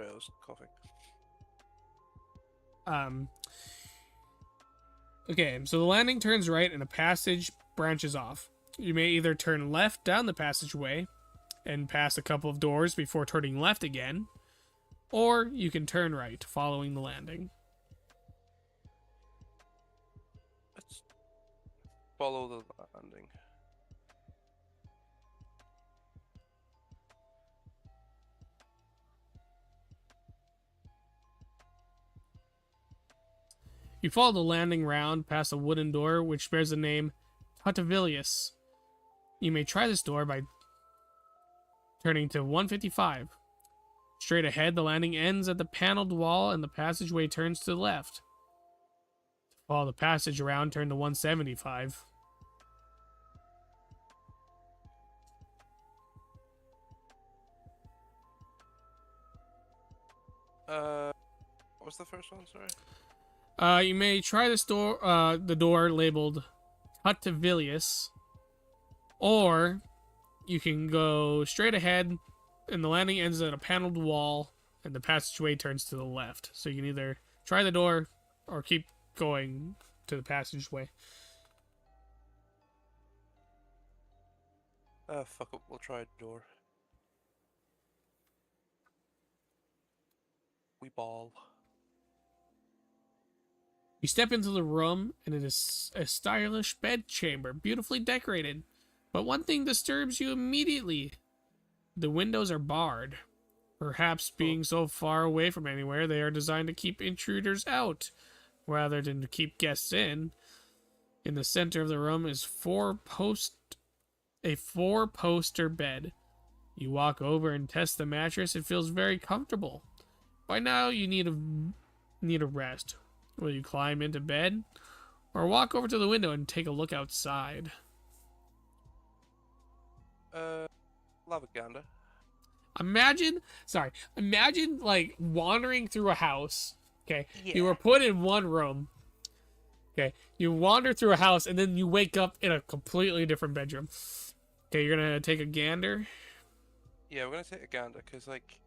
I was coughing. Okay, so the landing turns right and a passage branches off. You may either turn left down the passageway and pass a couple of doors before turning left again, or you can turn right following the landing. Let's follow the landing. You follow the landing round past a wooden door which bears the name Tutavilius. You may try this door by turning to 155. Straight ahead, the landing ends at the paneled wall and the passageway turns to the left. To follow the passage around, turn to 175. What was the first one? Sorry. You may try this door, the door labeled Tutavilius, or you can go straight ahead, and the landing ends at a paneled wall, and the passageway turns to the left. So you can either try the door or keep going to the passageway. Fuck it. We'll try a door. We ball. You step into the room, and it is a stylish bedchamber, beautifully decorated. But one thing disturbs you immediately. The windows are barred. Perhaps being so far away from anywhere, they are designed to keep intruders out, rather than to keep guests in. In the center of the room is a four-poster bed. You walk over and test the mattress. It feels very comfortable. By now, you need a rest. Will you climb into bed, or walk over to the window and take a look outside? Lavaganda. Imagine like wandering through a house. Okay, Yeah. you were put in one room. Okay, you wander through a house and then you wake up in a completely different bedroom. Okay, you're gonna take a gander. Yeah, we're gonna take a gander, because, like...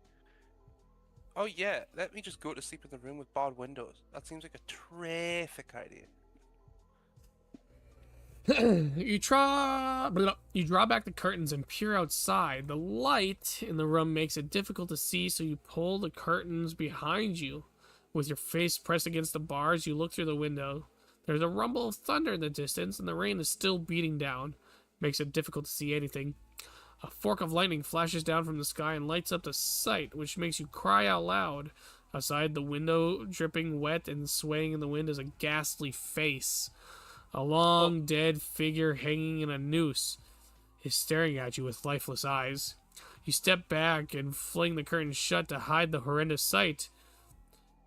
Oh yeah, let me just go to sleep in the room with barred windows. That seems like a terrific idea. You draw back the curtains and peer outside. The light in the room makes it difficult to see, so you pull the curtains behind you. With your face pressed against the bars, you look through the window. There's a rumble of thunder in the distance, and the rain is still beating down. Makes it difficult to see anything. A fork of lightning flashes down from the sky and lights up the sight, which makes you cry out loud. Outside the window, dripping wet and swaying in the wind, is a ghastly face. A long, dead figure hanging in a noose is staring at you with lifeless eyes. You step back and fling the curtain shut to hide the horrendous sight.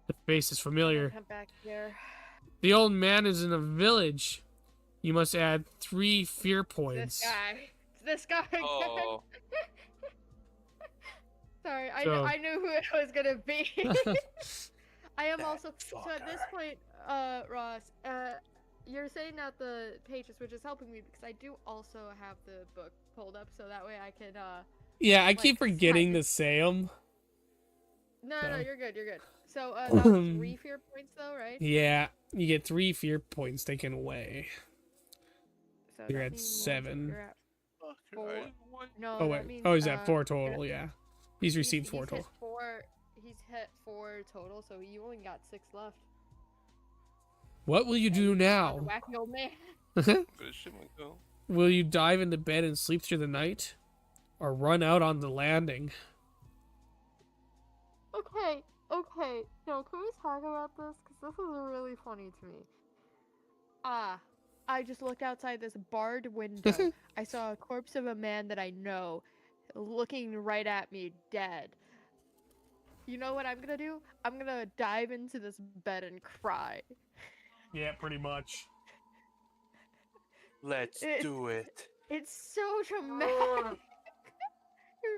The face is familiar. Come back here. The old man is in a village. You must add 3 fear points. This guy again. Oh. Sorry, So- I knew who it was gonna be. I am That also so at this fucker. point, Ross, you're saying out the pages, which is helping me because I do also have the book pulled up, so that way I can Yeah, I Like, keep forgetting kind to say them. No, So- you're good, you're good. So that was 3 fear points though, right? Yeah, you get 3 fear points taken away. So You're that at means 7. you're at Fuck, Four. I- what? No, Oh that wait. means, Oh, he's at 4 you're total. at- Yeah, he's received 4 he's total. hit 4. He's hit 4 total, so you only got 6 left. What will you do now? Wacky old man. I'm gonna shit myself. Will you dive into bed and sleep through the night, or run out on the landing? Okay. No, can we talk about this? Because this is really funny to me. I just looked outside this barred window. I saw a corpse of a man that I know looking right at me, dead. You know what I'm gonna do? I'm gonna dive into this bed and cry. Yeah, pretty much. Let's It- do it. It's so dramatic.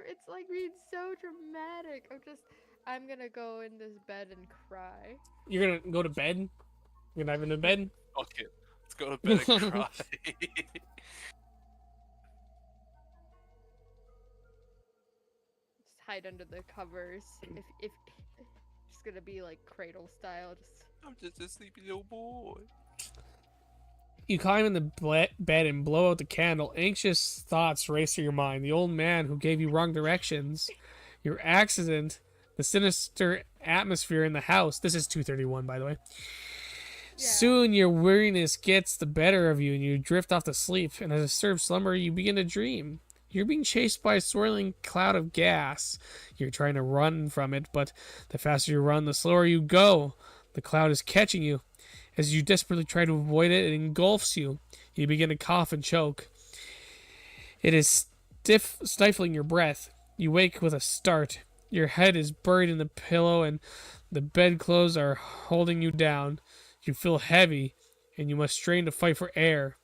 It's like being so dramatic. I'm gonna go in this bed and cry. You're gonna go to bed. You're gonna dive into bed. Fuck it. go to bed and cry. Just hide under the covers. If just gonna be like cradle style, just I'm just a sleepy little boy. You climb in the bed and blow out the candle. Anxious thoughts race through your mind. The old man who gave you wrong directions, your accident, the sinister atmosphere in the house. This is 231, by the way. Yeah. Soon your weariness gets the better of you and you drift off to sleep. And as a disturbed slumber, you begin to dream. You're being chased by a swirling cloud of gas. You're trying to run from it, but the faster you run, the slower you go. The cloud is catching you. As you desperately try to avoid it, it engulfs you. You begin to cough and choke. It is stifling your breath. You wake with a start. Your head is buried in the pillow and the bedclothes are holding you down. You feel heavy and you must strain to fight for air.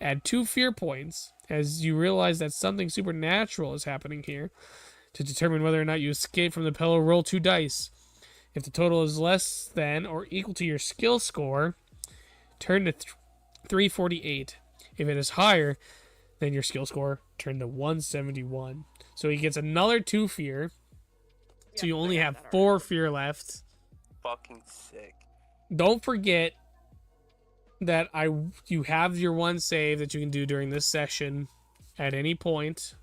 Add 2 fear points as you realize that something supernatural is happening here. To determine whether or not you escape from the pillow, roll 2 dice. If the total is less than or equal to your skill score, turn to 348. If it is higher than your skill score, turn to 171. So he gets another 2 fear. So you only have 4 fear left. Fucking sick. Don't forget that you have your 1 save that you can do during this session at any point.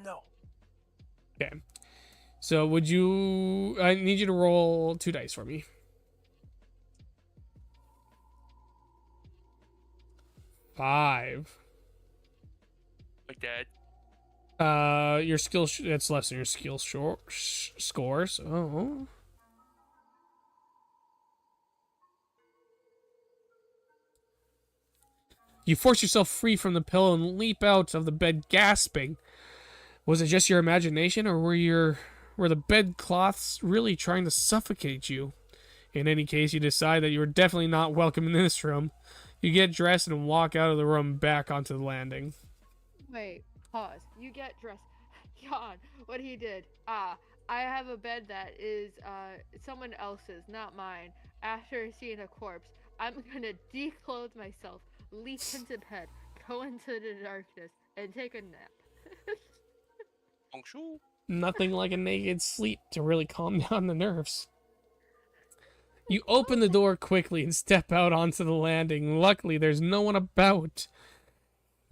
No. Okay. So would you... I need you to roll 2 dice for me. 5. My dad. Your skill... that's less than your skill score, so... You force yourself free from the pillow and leap out of the bed gasping. Was it just your imagination, or were the bedcloths really trying to suffocate you? In any case, you decide that you are definitely not welcome in this room. You get dressed and walk out of the room back onto the landing. wait. Pause. You get dressed. Yohn, what he did. I have a bed that is someone else's, not mine. After seeing a corpse, I'm gonna declothe myself, leap into bed, go into the darkness, and take a nap. Bonjour. Nothing like a naked sleep to really calm down the nerves. You open the door quickly and step out onto the landing. Luckily, there's no one about.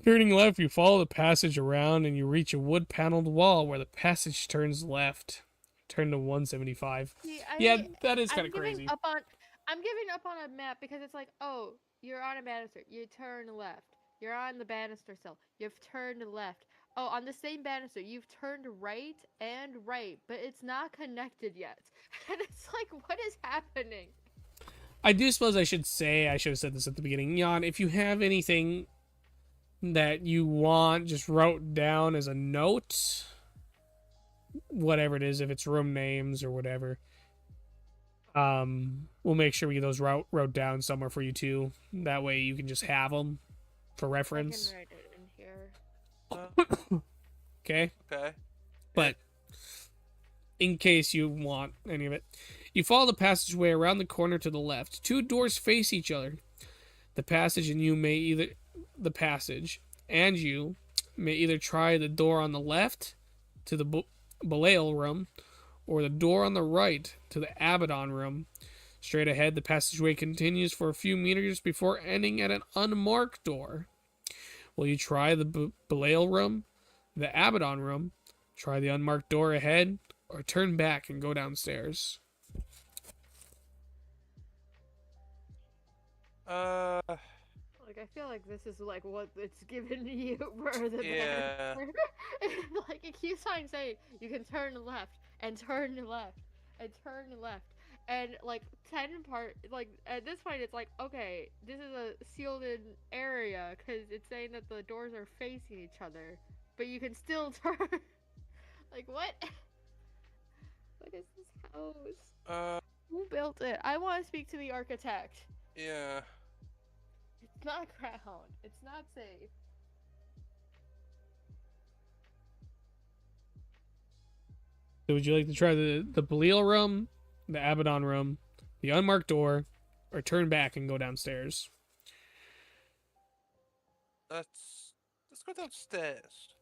Turning left, you follow the passage around and you reach a wood-paneled wall where the passage turns left. Turn to 175. See, Yeah, that is kind of crazy. I'm giving up on a map because it's like, oh, you're on a banister. You turn left. You're on the banister cell. You've turned left. Oh, on the same banister, you've turned right and right, but it's not connected yet. And it's like, what is happening? I do suppose I should have said this at the beginning. Yohn, if you have anything that you want just wrote down as a note, whatever it is, if it's room names or whatever, we'll make sure we get those wrote down somewhere for you too. That way you can just have them for reference. I can write it in here. Okay? Okay. But in case you want any of it, you follow the passageway around the corner to the left. 2 doors face each other. The passage and you may either try the door on the left to the Belial room, or the door on the right to the Abaddon room. Straight ahead, the passageway continues for a few meters before ending at an unmarked door. Will you try the Belial room, the Abaddon room, try the unmarked door ahead, or turn back and go downstairs? Like, I feel like this is like what it's given you for the Yeah. banister. Like, it keeps on saying you can turn left and turn left and turn left. And like 10 part, like at this point, it's like, okay, this is a sealed in area because it's saying that the doors are facing each other, but you can still turn. Like, what? What is this house? Who built it? I want to speak to the architect. Yeah. It's not ground. It's not safe. So would you like to try the Belial room, the Abaddon room, the unmarked door, or turn back and go downstairs? let's go downstairs.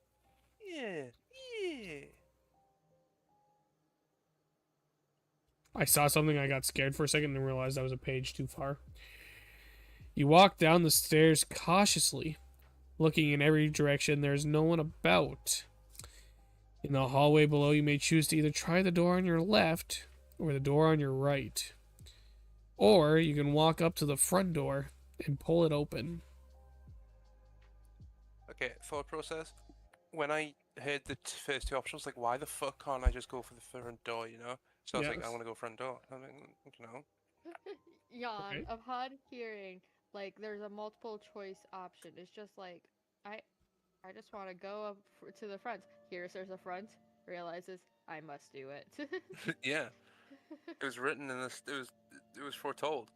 Yeah, yeah. I saw something, I got scared for a second and realized I was a page too far. You walk down the stairs cautiously, looking in every direction. There's no one about. In the hallway below, you may choose to either try the door on your left or the door on your right. Or you can walk up to the front door and pull it open. Okay, thought process. When I heard the first two options, like, why the fuck can't I just go for the front door, you know? So I was like, Yes. I want to go front door. I mean, you know. Yawn, Okay. upon hearing, like, there's a multiple choice option. It's just like, I just want to go up to the front. There's a front. Realizes I must do it. Yeah, it was written in this. It was foretold.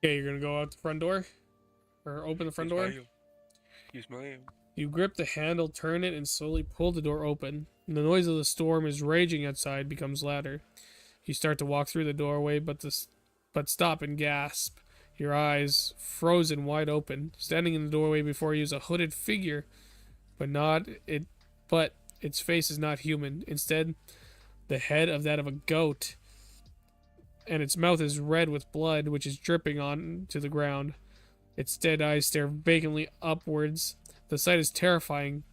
Okay, you're gonna go out the front door? Or open the front door? Use my aim. You grip the handle, turn it, and slowly pull the door open. The noise of the storm is raging outside becomes louder. You start to walk through the doorway, but stop and gasp. Your eyes frozen wide open. Standing in the doorway before you is a hooded figure, but its face is not human. Instead, the head of that of a goat, and its mouth is red with blood, which is dripping on to the ground. Its dead eyes stare vacantly upwards. The sight is terrifying.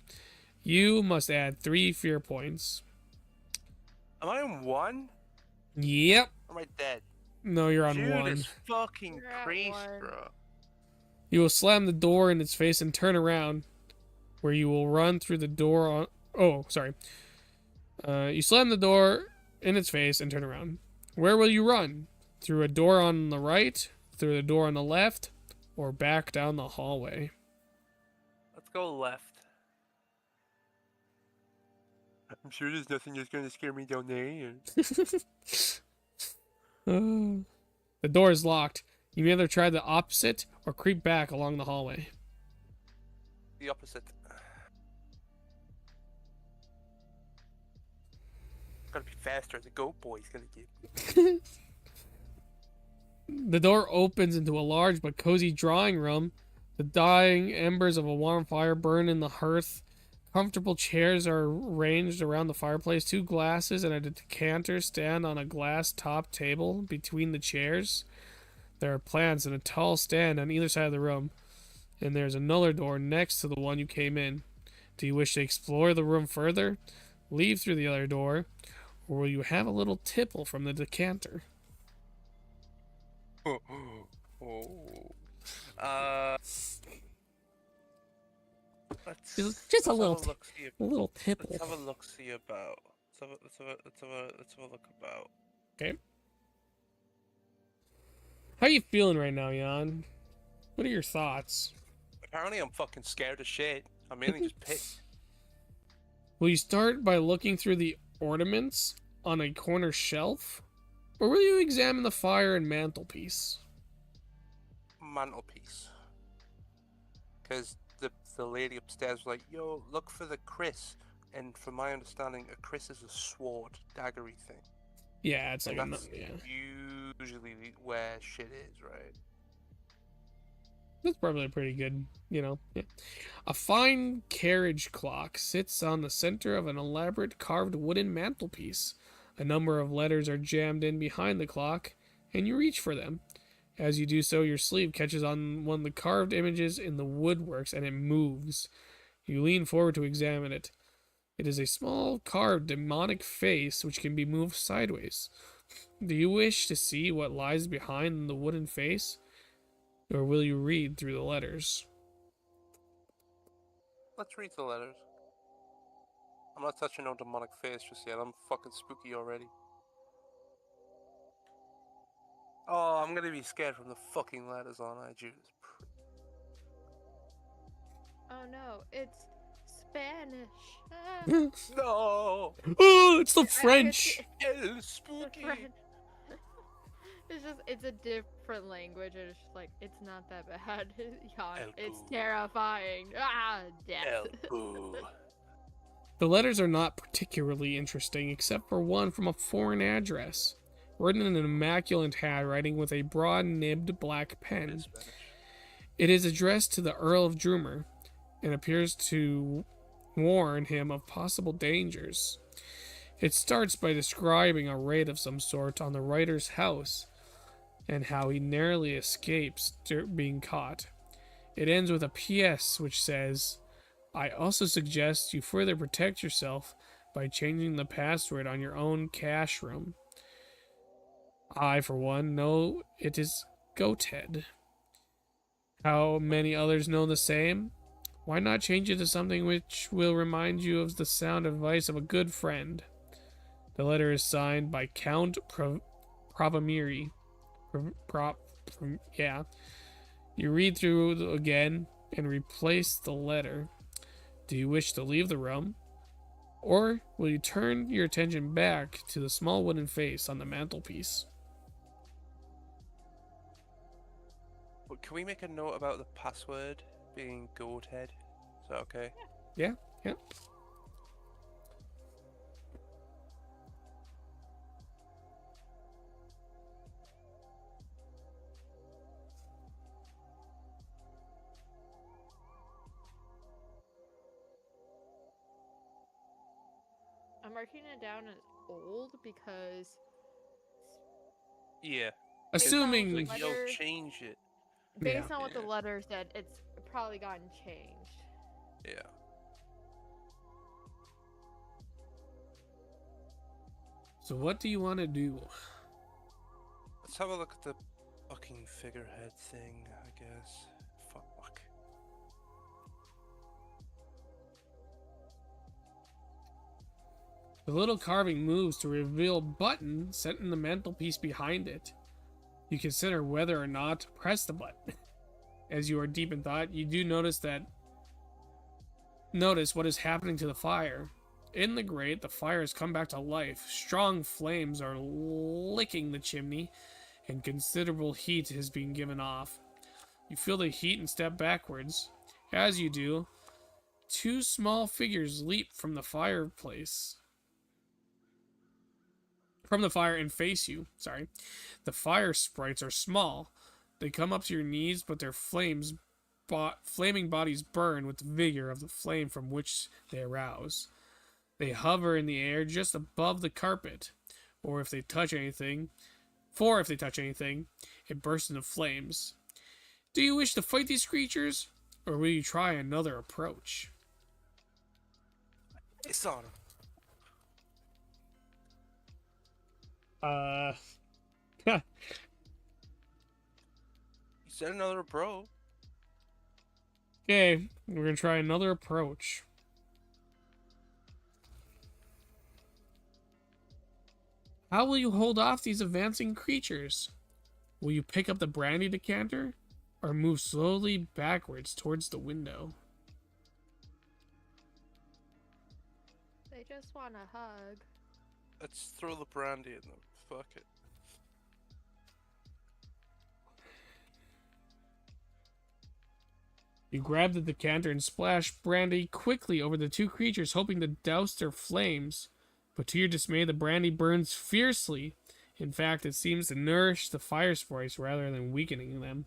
You must add 3 fear points. Am I on 1? Yep. Or am I dead? No, you're on 1. Judas fucking You're at Christ, 1. bro. You will slam the door in its face and turn around, where you will run through the door on... Oh, sorry. You slam the door in its face and turn around. Where will you run? Through a door on the right, through the door on the left, or back down the hallway? Let's go left. I'm sure there's nothing that's gonna scare me down there. The door is locked. You may either try the opposite or creep back along the hallway. The opposite. Gotta be faster. The goat boy's gonna get me. The door opens into a large but cozy drawing room. The dying embers of a warm fire burn in the hearth. Comfortable chairs are ranged around the fireplace. 2 glasses and a decanter stand on a glass-topped table between the chairs. There are plants in a tall stand on either side of the room. And there's another door next to the one you came in. Do you wish to explore the room further? Leave through the other door? Or will you have a little tipple from the decanter? Just a little tipple. Let's have a look see about. Let's have a look about. Okay. How you feeling right now, Yohn? What are your thoughts? Apparently, I'm fucking scared as shit. I'm mainly just pissed. Will you start by looking through the ornaments on a corner shelf? Or will you examine the fire and mantelpiece? Mantelpiece. Because the lady upstairs was like, yo, look for the Chris. And from my understanding, a Chris is a sword, daggery thing. Yeah, it's like And a... that's Yeah. usually where shit is, right? That's probably pretty good, Yeah. A fine carriage clock sits on the center of an elaborate carved wooden mantelpiece. A number of letters are jammed in behind the clock, and you reach for them. As you do so, your sleeve catches on one of the carved images in the woodworks, and it moves. You lean forward to examine it. It is a small carved demonic face which can be moved sideways. Do you wish to see what lies behind the wooden face? Or will you read through the letters? Let's read the letters. I'm not touching no demonic face just yet. I'm fucking spooky already. Oh, I'm gonna be scared from the fucking letters on I, Judas. Oh no, it's Spanish. No! Oh, it's the I French! It's The spooky! French. It's a different language, and it's just like, it's not that bad. God, it's boo. terrifying. Ah, death. El boo. The letters are not particularly interesting, except for one from a foreign address, written in an immaculate handwriting with a broad-nibbed black pen. It's Spanish. It is addressed to the Earl of Droomer and appears to warn him of possible dangers. It starts by describing a raid of some sort on the writer's house and how he narrowly escapes being caught. It ends with a PS which says, I also suggest you further protect yourself by changing the password on your own cache room. I, for one, know it is Goathead. How many others know the same? Why not change it to something which will remind you of the sound advice of a good friend? The letter is signed by Count Pravamiri. Yeah. You read through again and replace the letter. Do you wish to leave the room? Or will you turn your attention back to the small wooden face on the mantelpiece? But can we make a note about the password being Goathead? Is that okay? Yeah. I'm marking it down as old because Yeah. Assuming Based on You'll letter- change it. based Yeah. on what the Yeah. letter said, it's probably gotten changed. Yeah. So what do you want to do? Let's have a look at the fucking figurehead thing, I guess. Fuck. The little carving moves to reveal a button set in the mantelpiece behind it. You consider whether or not to press the button. As you are deep in thought, you do notice what is happening to the fire. In the grate, the fire has come back to life. Strong flames are licking the chimney, and considerable heat has been given off. You feel the heat and step backwards. As you do, two small figures leap from the fireplace. From the fire and face you. Sorry. The fire sprites are small. They come up to your knees, but their flaming bodies burn with the vigor of the flame from which they arouse. They hover in the air just above the carpet, if they touch anything, it bursts into flames. Do you wish to fight these creatures, or will you try another approach? It's on him. Yeah. You said another bro. Okay, we're gonna try another approach. How will you hold off these advancing creatures? Will you pick up the brandy decanter, or move slowly backwards towards the window? They just want a hug. Let's throw the brandy in them. Fuck it. You grab the decanter and splash brandy quickly over the two creatures, hoping to douse their flames. But to your dismay, the brandy burns fiercely. In fact, it seems to nourish the fire sprites rather than weakening them.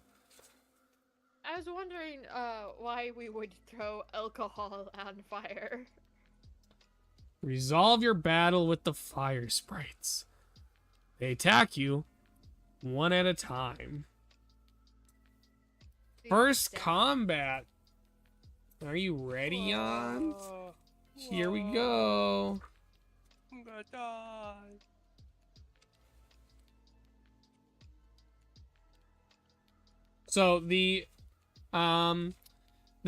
I was wondering why we would throw alcohol on fire. Resolve your battle with the fire sprites. They attack you one at a time. First combat. Are you ready, Yohn? Here we go. I'm gonna die. So the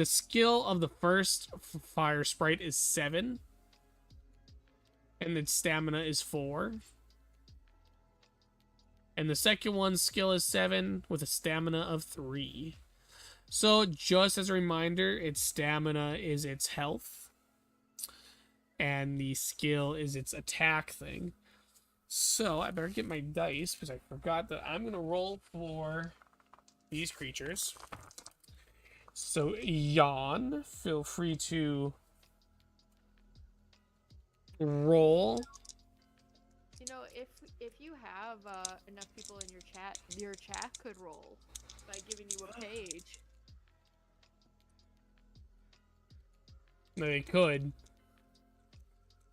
skill of the first fire sprite is 7, and its stamina is 4. And the second one's skill is 7 with a stamina of 3. So just as a reminder, its stamina is its health, and the skill is its attack thing. So I better get my dice because I forgot that I'm gonna roll for these creatures. So Yohn, feel free to roll. You know, if you have enough people in your chat could roll by giving you a page. They could.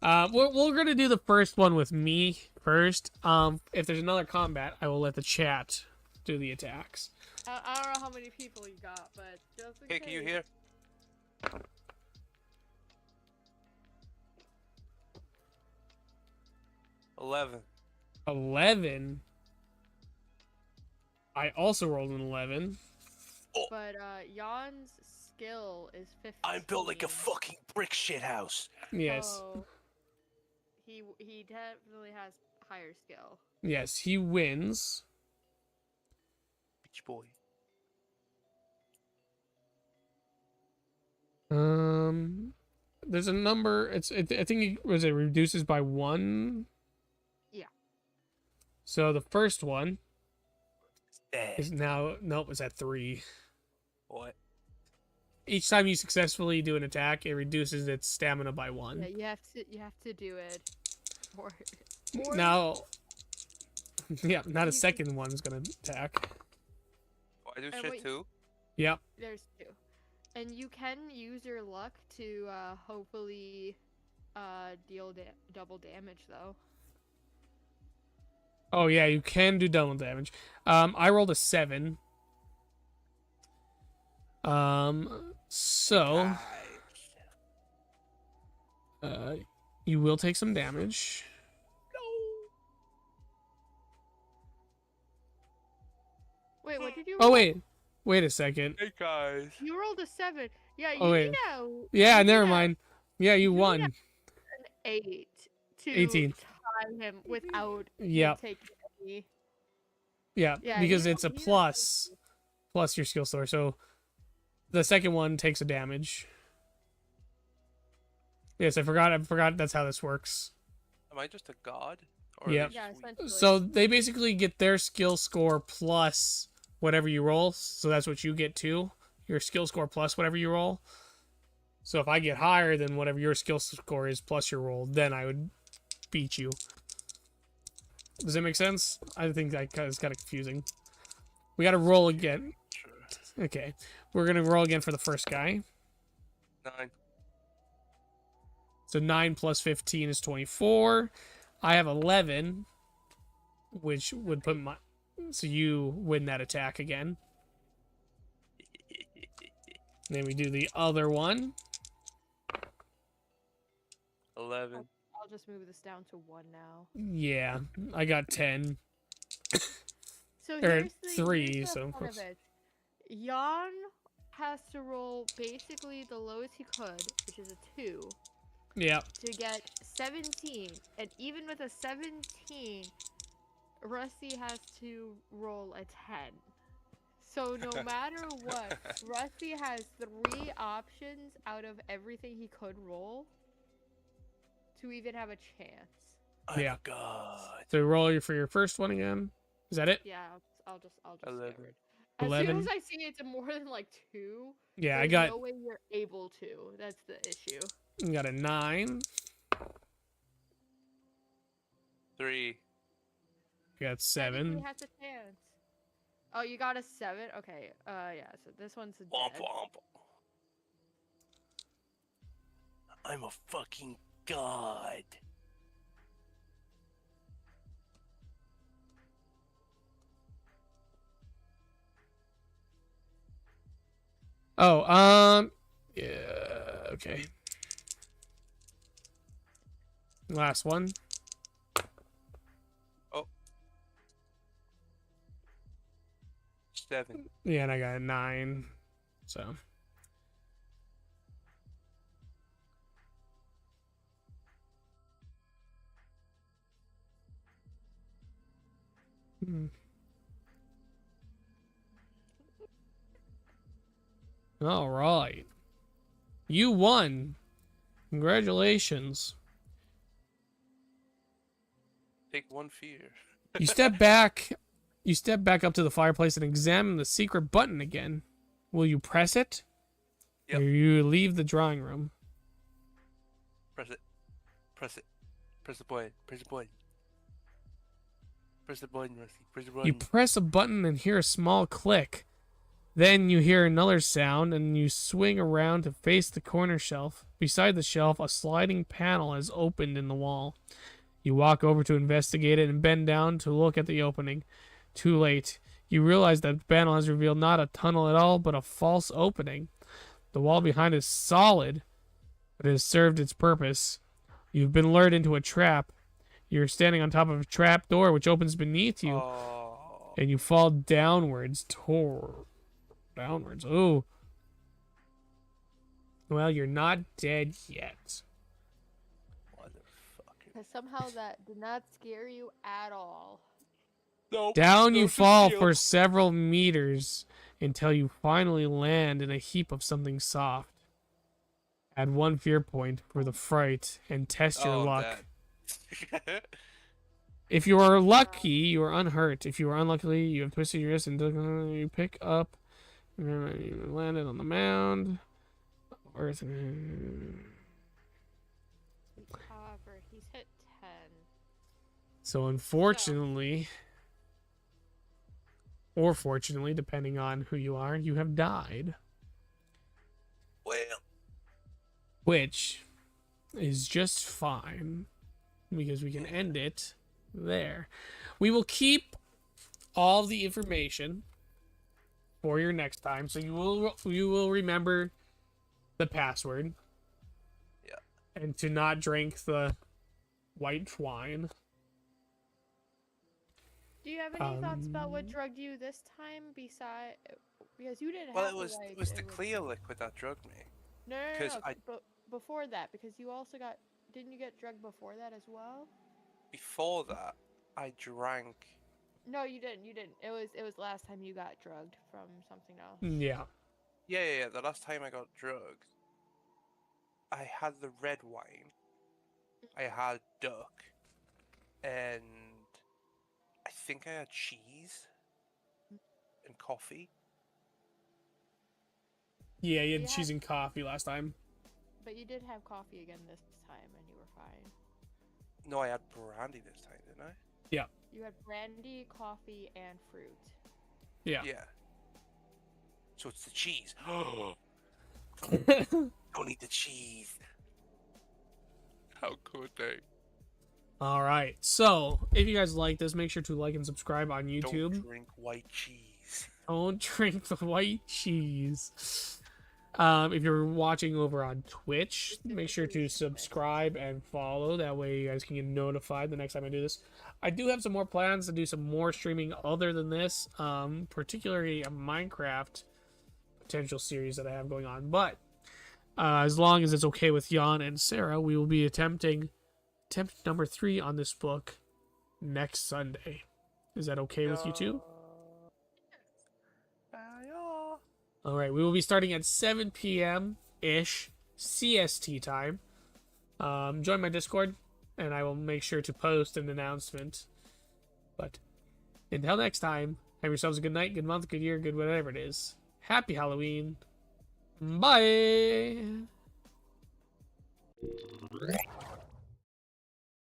We're gonna do the first one with me first. If there's another combat, I will let the chat do the attacks. I don't know how many people you got, but just in Kick, case. you here? 11. 11. I also rolled an 11. But Yohn's skill is 15. I'm built like a fucking brick shit house. Yes. So he definitely has higher skill. Yes, he wins. Bitch boy. There's a number. I think it reduces by 1. Yeah. So the first one Dead. is now it's at 3. What? Each time you successfully do an attack, it reduces its stamina by 1. Yeah, you have to do it. Or Now, yeah, not a You- second one's gonna attack. Oh, I do And shit wait. too? Yep. there's 2. And you can use your luck to hopefully deal double damage though. Oh yeah, you can do double damage. I rolled a 7. So you will take some damage. Wait, what did you Oh roll? wait a second. Hey guys. You rolled a 7. Yeah, you Oh, wait. need a Yeah, you never need a- mind. Yeah, you you won. an 8 to 18. tie him without him Yep. taking any. Yeah, Yeah, because you it's a don't- you don't plus your skill score. So the second one takes a damage. Yes, I forgot that's how this works. Am I just a god? Or Yep. are they Yeah, sweet? essentially. So they basically get their skill score plus whatever you roll. So that's what you get too. Your skill score plus whatever you roll. So if I get higher than whatever your skill score is plus your roll, then I would beat you. Does that make sense? I think that is kind of confusing. We got to roll again. Sure. Okay. We're going to roll again for the first guy. 9. So 9 plus 15 is 24. I have 11, which would put my... So you win that attack again. Then we do the other one. 11. I'll just move this down to 1 now. Yeah, I got 10. So Or here's the 3, here's the so fun of close. it. Yohn has to roll basically the lowest he could, which is a 2, Yeah. to get 17. And even with a 17, Rusty has to roll a 10. So no matter what, Rusty has 3 options out of everything he could roll to even have a chance. I'm Yeah. a god. So roll for your first one again. Is that it? Yeah, I'll just 11. get rid. As 11. soon as I see it's more than like 2, Yeah, I there's got no way you're able to. That's the issue. got a 9. 3. I got Technically 7. has a chance. Oh, you got a 7? Okay. Yeah. So this one's a Womp dead. womp. I'm a fucking god. Oh, yeah, okay. Last one. 7. Yeah, and I got a 9. So. Hmm. All right. You won. Congratulations. Take 1 fear. You step back. You step back up to the fireplace and examine the secret button again. Will you press it? Yep. Or you leave the drawing room? Press it. Press it. Press the button. Press the button. Press the button, Rusty. Press the button. You press a button and hear a small click. Then you hear another sound, and you swing around to face the corner shelf. Beside the shelf, a sliding panel has opened in the wall. You walk over to investigate it and bend down to look at the opening. Too late. You realize that the panel has revealed not a tunnel at all, but a false opening. The wall behind is solid, but it has served its purpose. You've been lured into a trap. You're standing on top of a trap door which opens beneath you, Oh, and you fall downwards. Downwards. Oh. Well, you're not dead yet. motherfucker. Because somehow that did not scare you at all. Nope. Down you Nope, just fall heal. for several meters until you finally land in a heap of something soft. Add 1 fear point for the fright and test your Oh, luck. that. If you are lucky, you are unhurt. If you are unlucky, you have twisted your wrist and you pick up. You landed on the mound. Earth. However, he's hit 10. So unfortunately, or fortunately, depending on who you are, you have died. Well, Which is just fine, because we can end it there. We will keep all the information for your next time, so you will remember the password. Yeah. And to not drink the white wine. Do you have any thoughts about what drugged you this time beside? Because you didn't well, have it was like, it was the clear liquid that drugged me. No, 'cause but before that, because you also got, didn't you get drugged before that as well? Before that, I drank. No, you didn't. You didn't. It was last time you got drugged from something else. Yeah. Yeah. The last time I got drugged, I had the red wine. I had duck, and I think I had cheese and coffee. Yeah, you You had cheese and coffee last time. But you did have coffee again this time, and you were fine. No, I had brandy this time, didn't I? You had brandy, coffee, and fruit. Yeah. Yeah. So it's the cheese. Don't eat the cheese. How could they? All right. So, if you guys like this, make sure to like and subscribe on YouTube. Don't drink white cheese. Don't drink the white cheese. If you're watching over on Twitch, make sure to subscribe and follow. That way you guys can get notified the next time I do this. I do have some more plans to do some more streaming other than this, particularly a Minecraft potential series that I have going on. But as long as it's okay with Yohn and Sarah, we will be attempt number 3 on this book next Sunday. Is that okay with you two? Yeah. All right, we will be starting at 7 p.m. ish CST time. Join my Discord, and I will make sure to post an announcement. But until next time, have yourselves a good night, good month, good year, good whatever it is. Happy Halloween. Bye.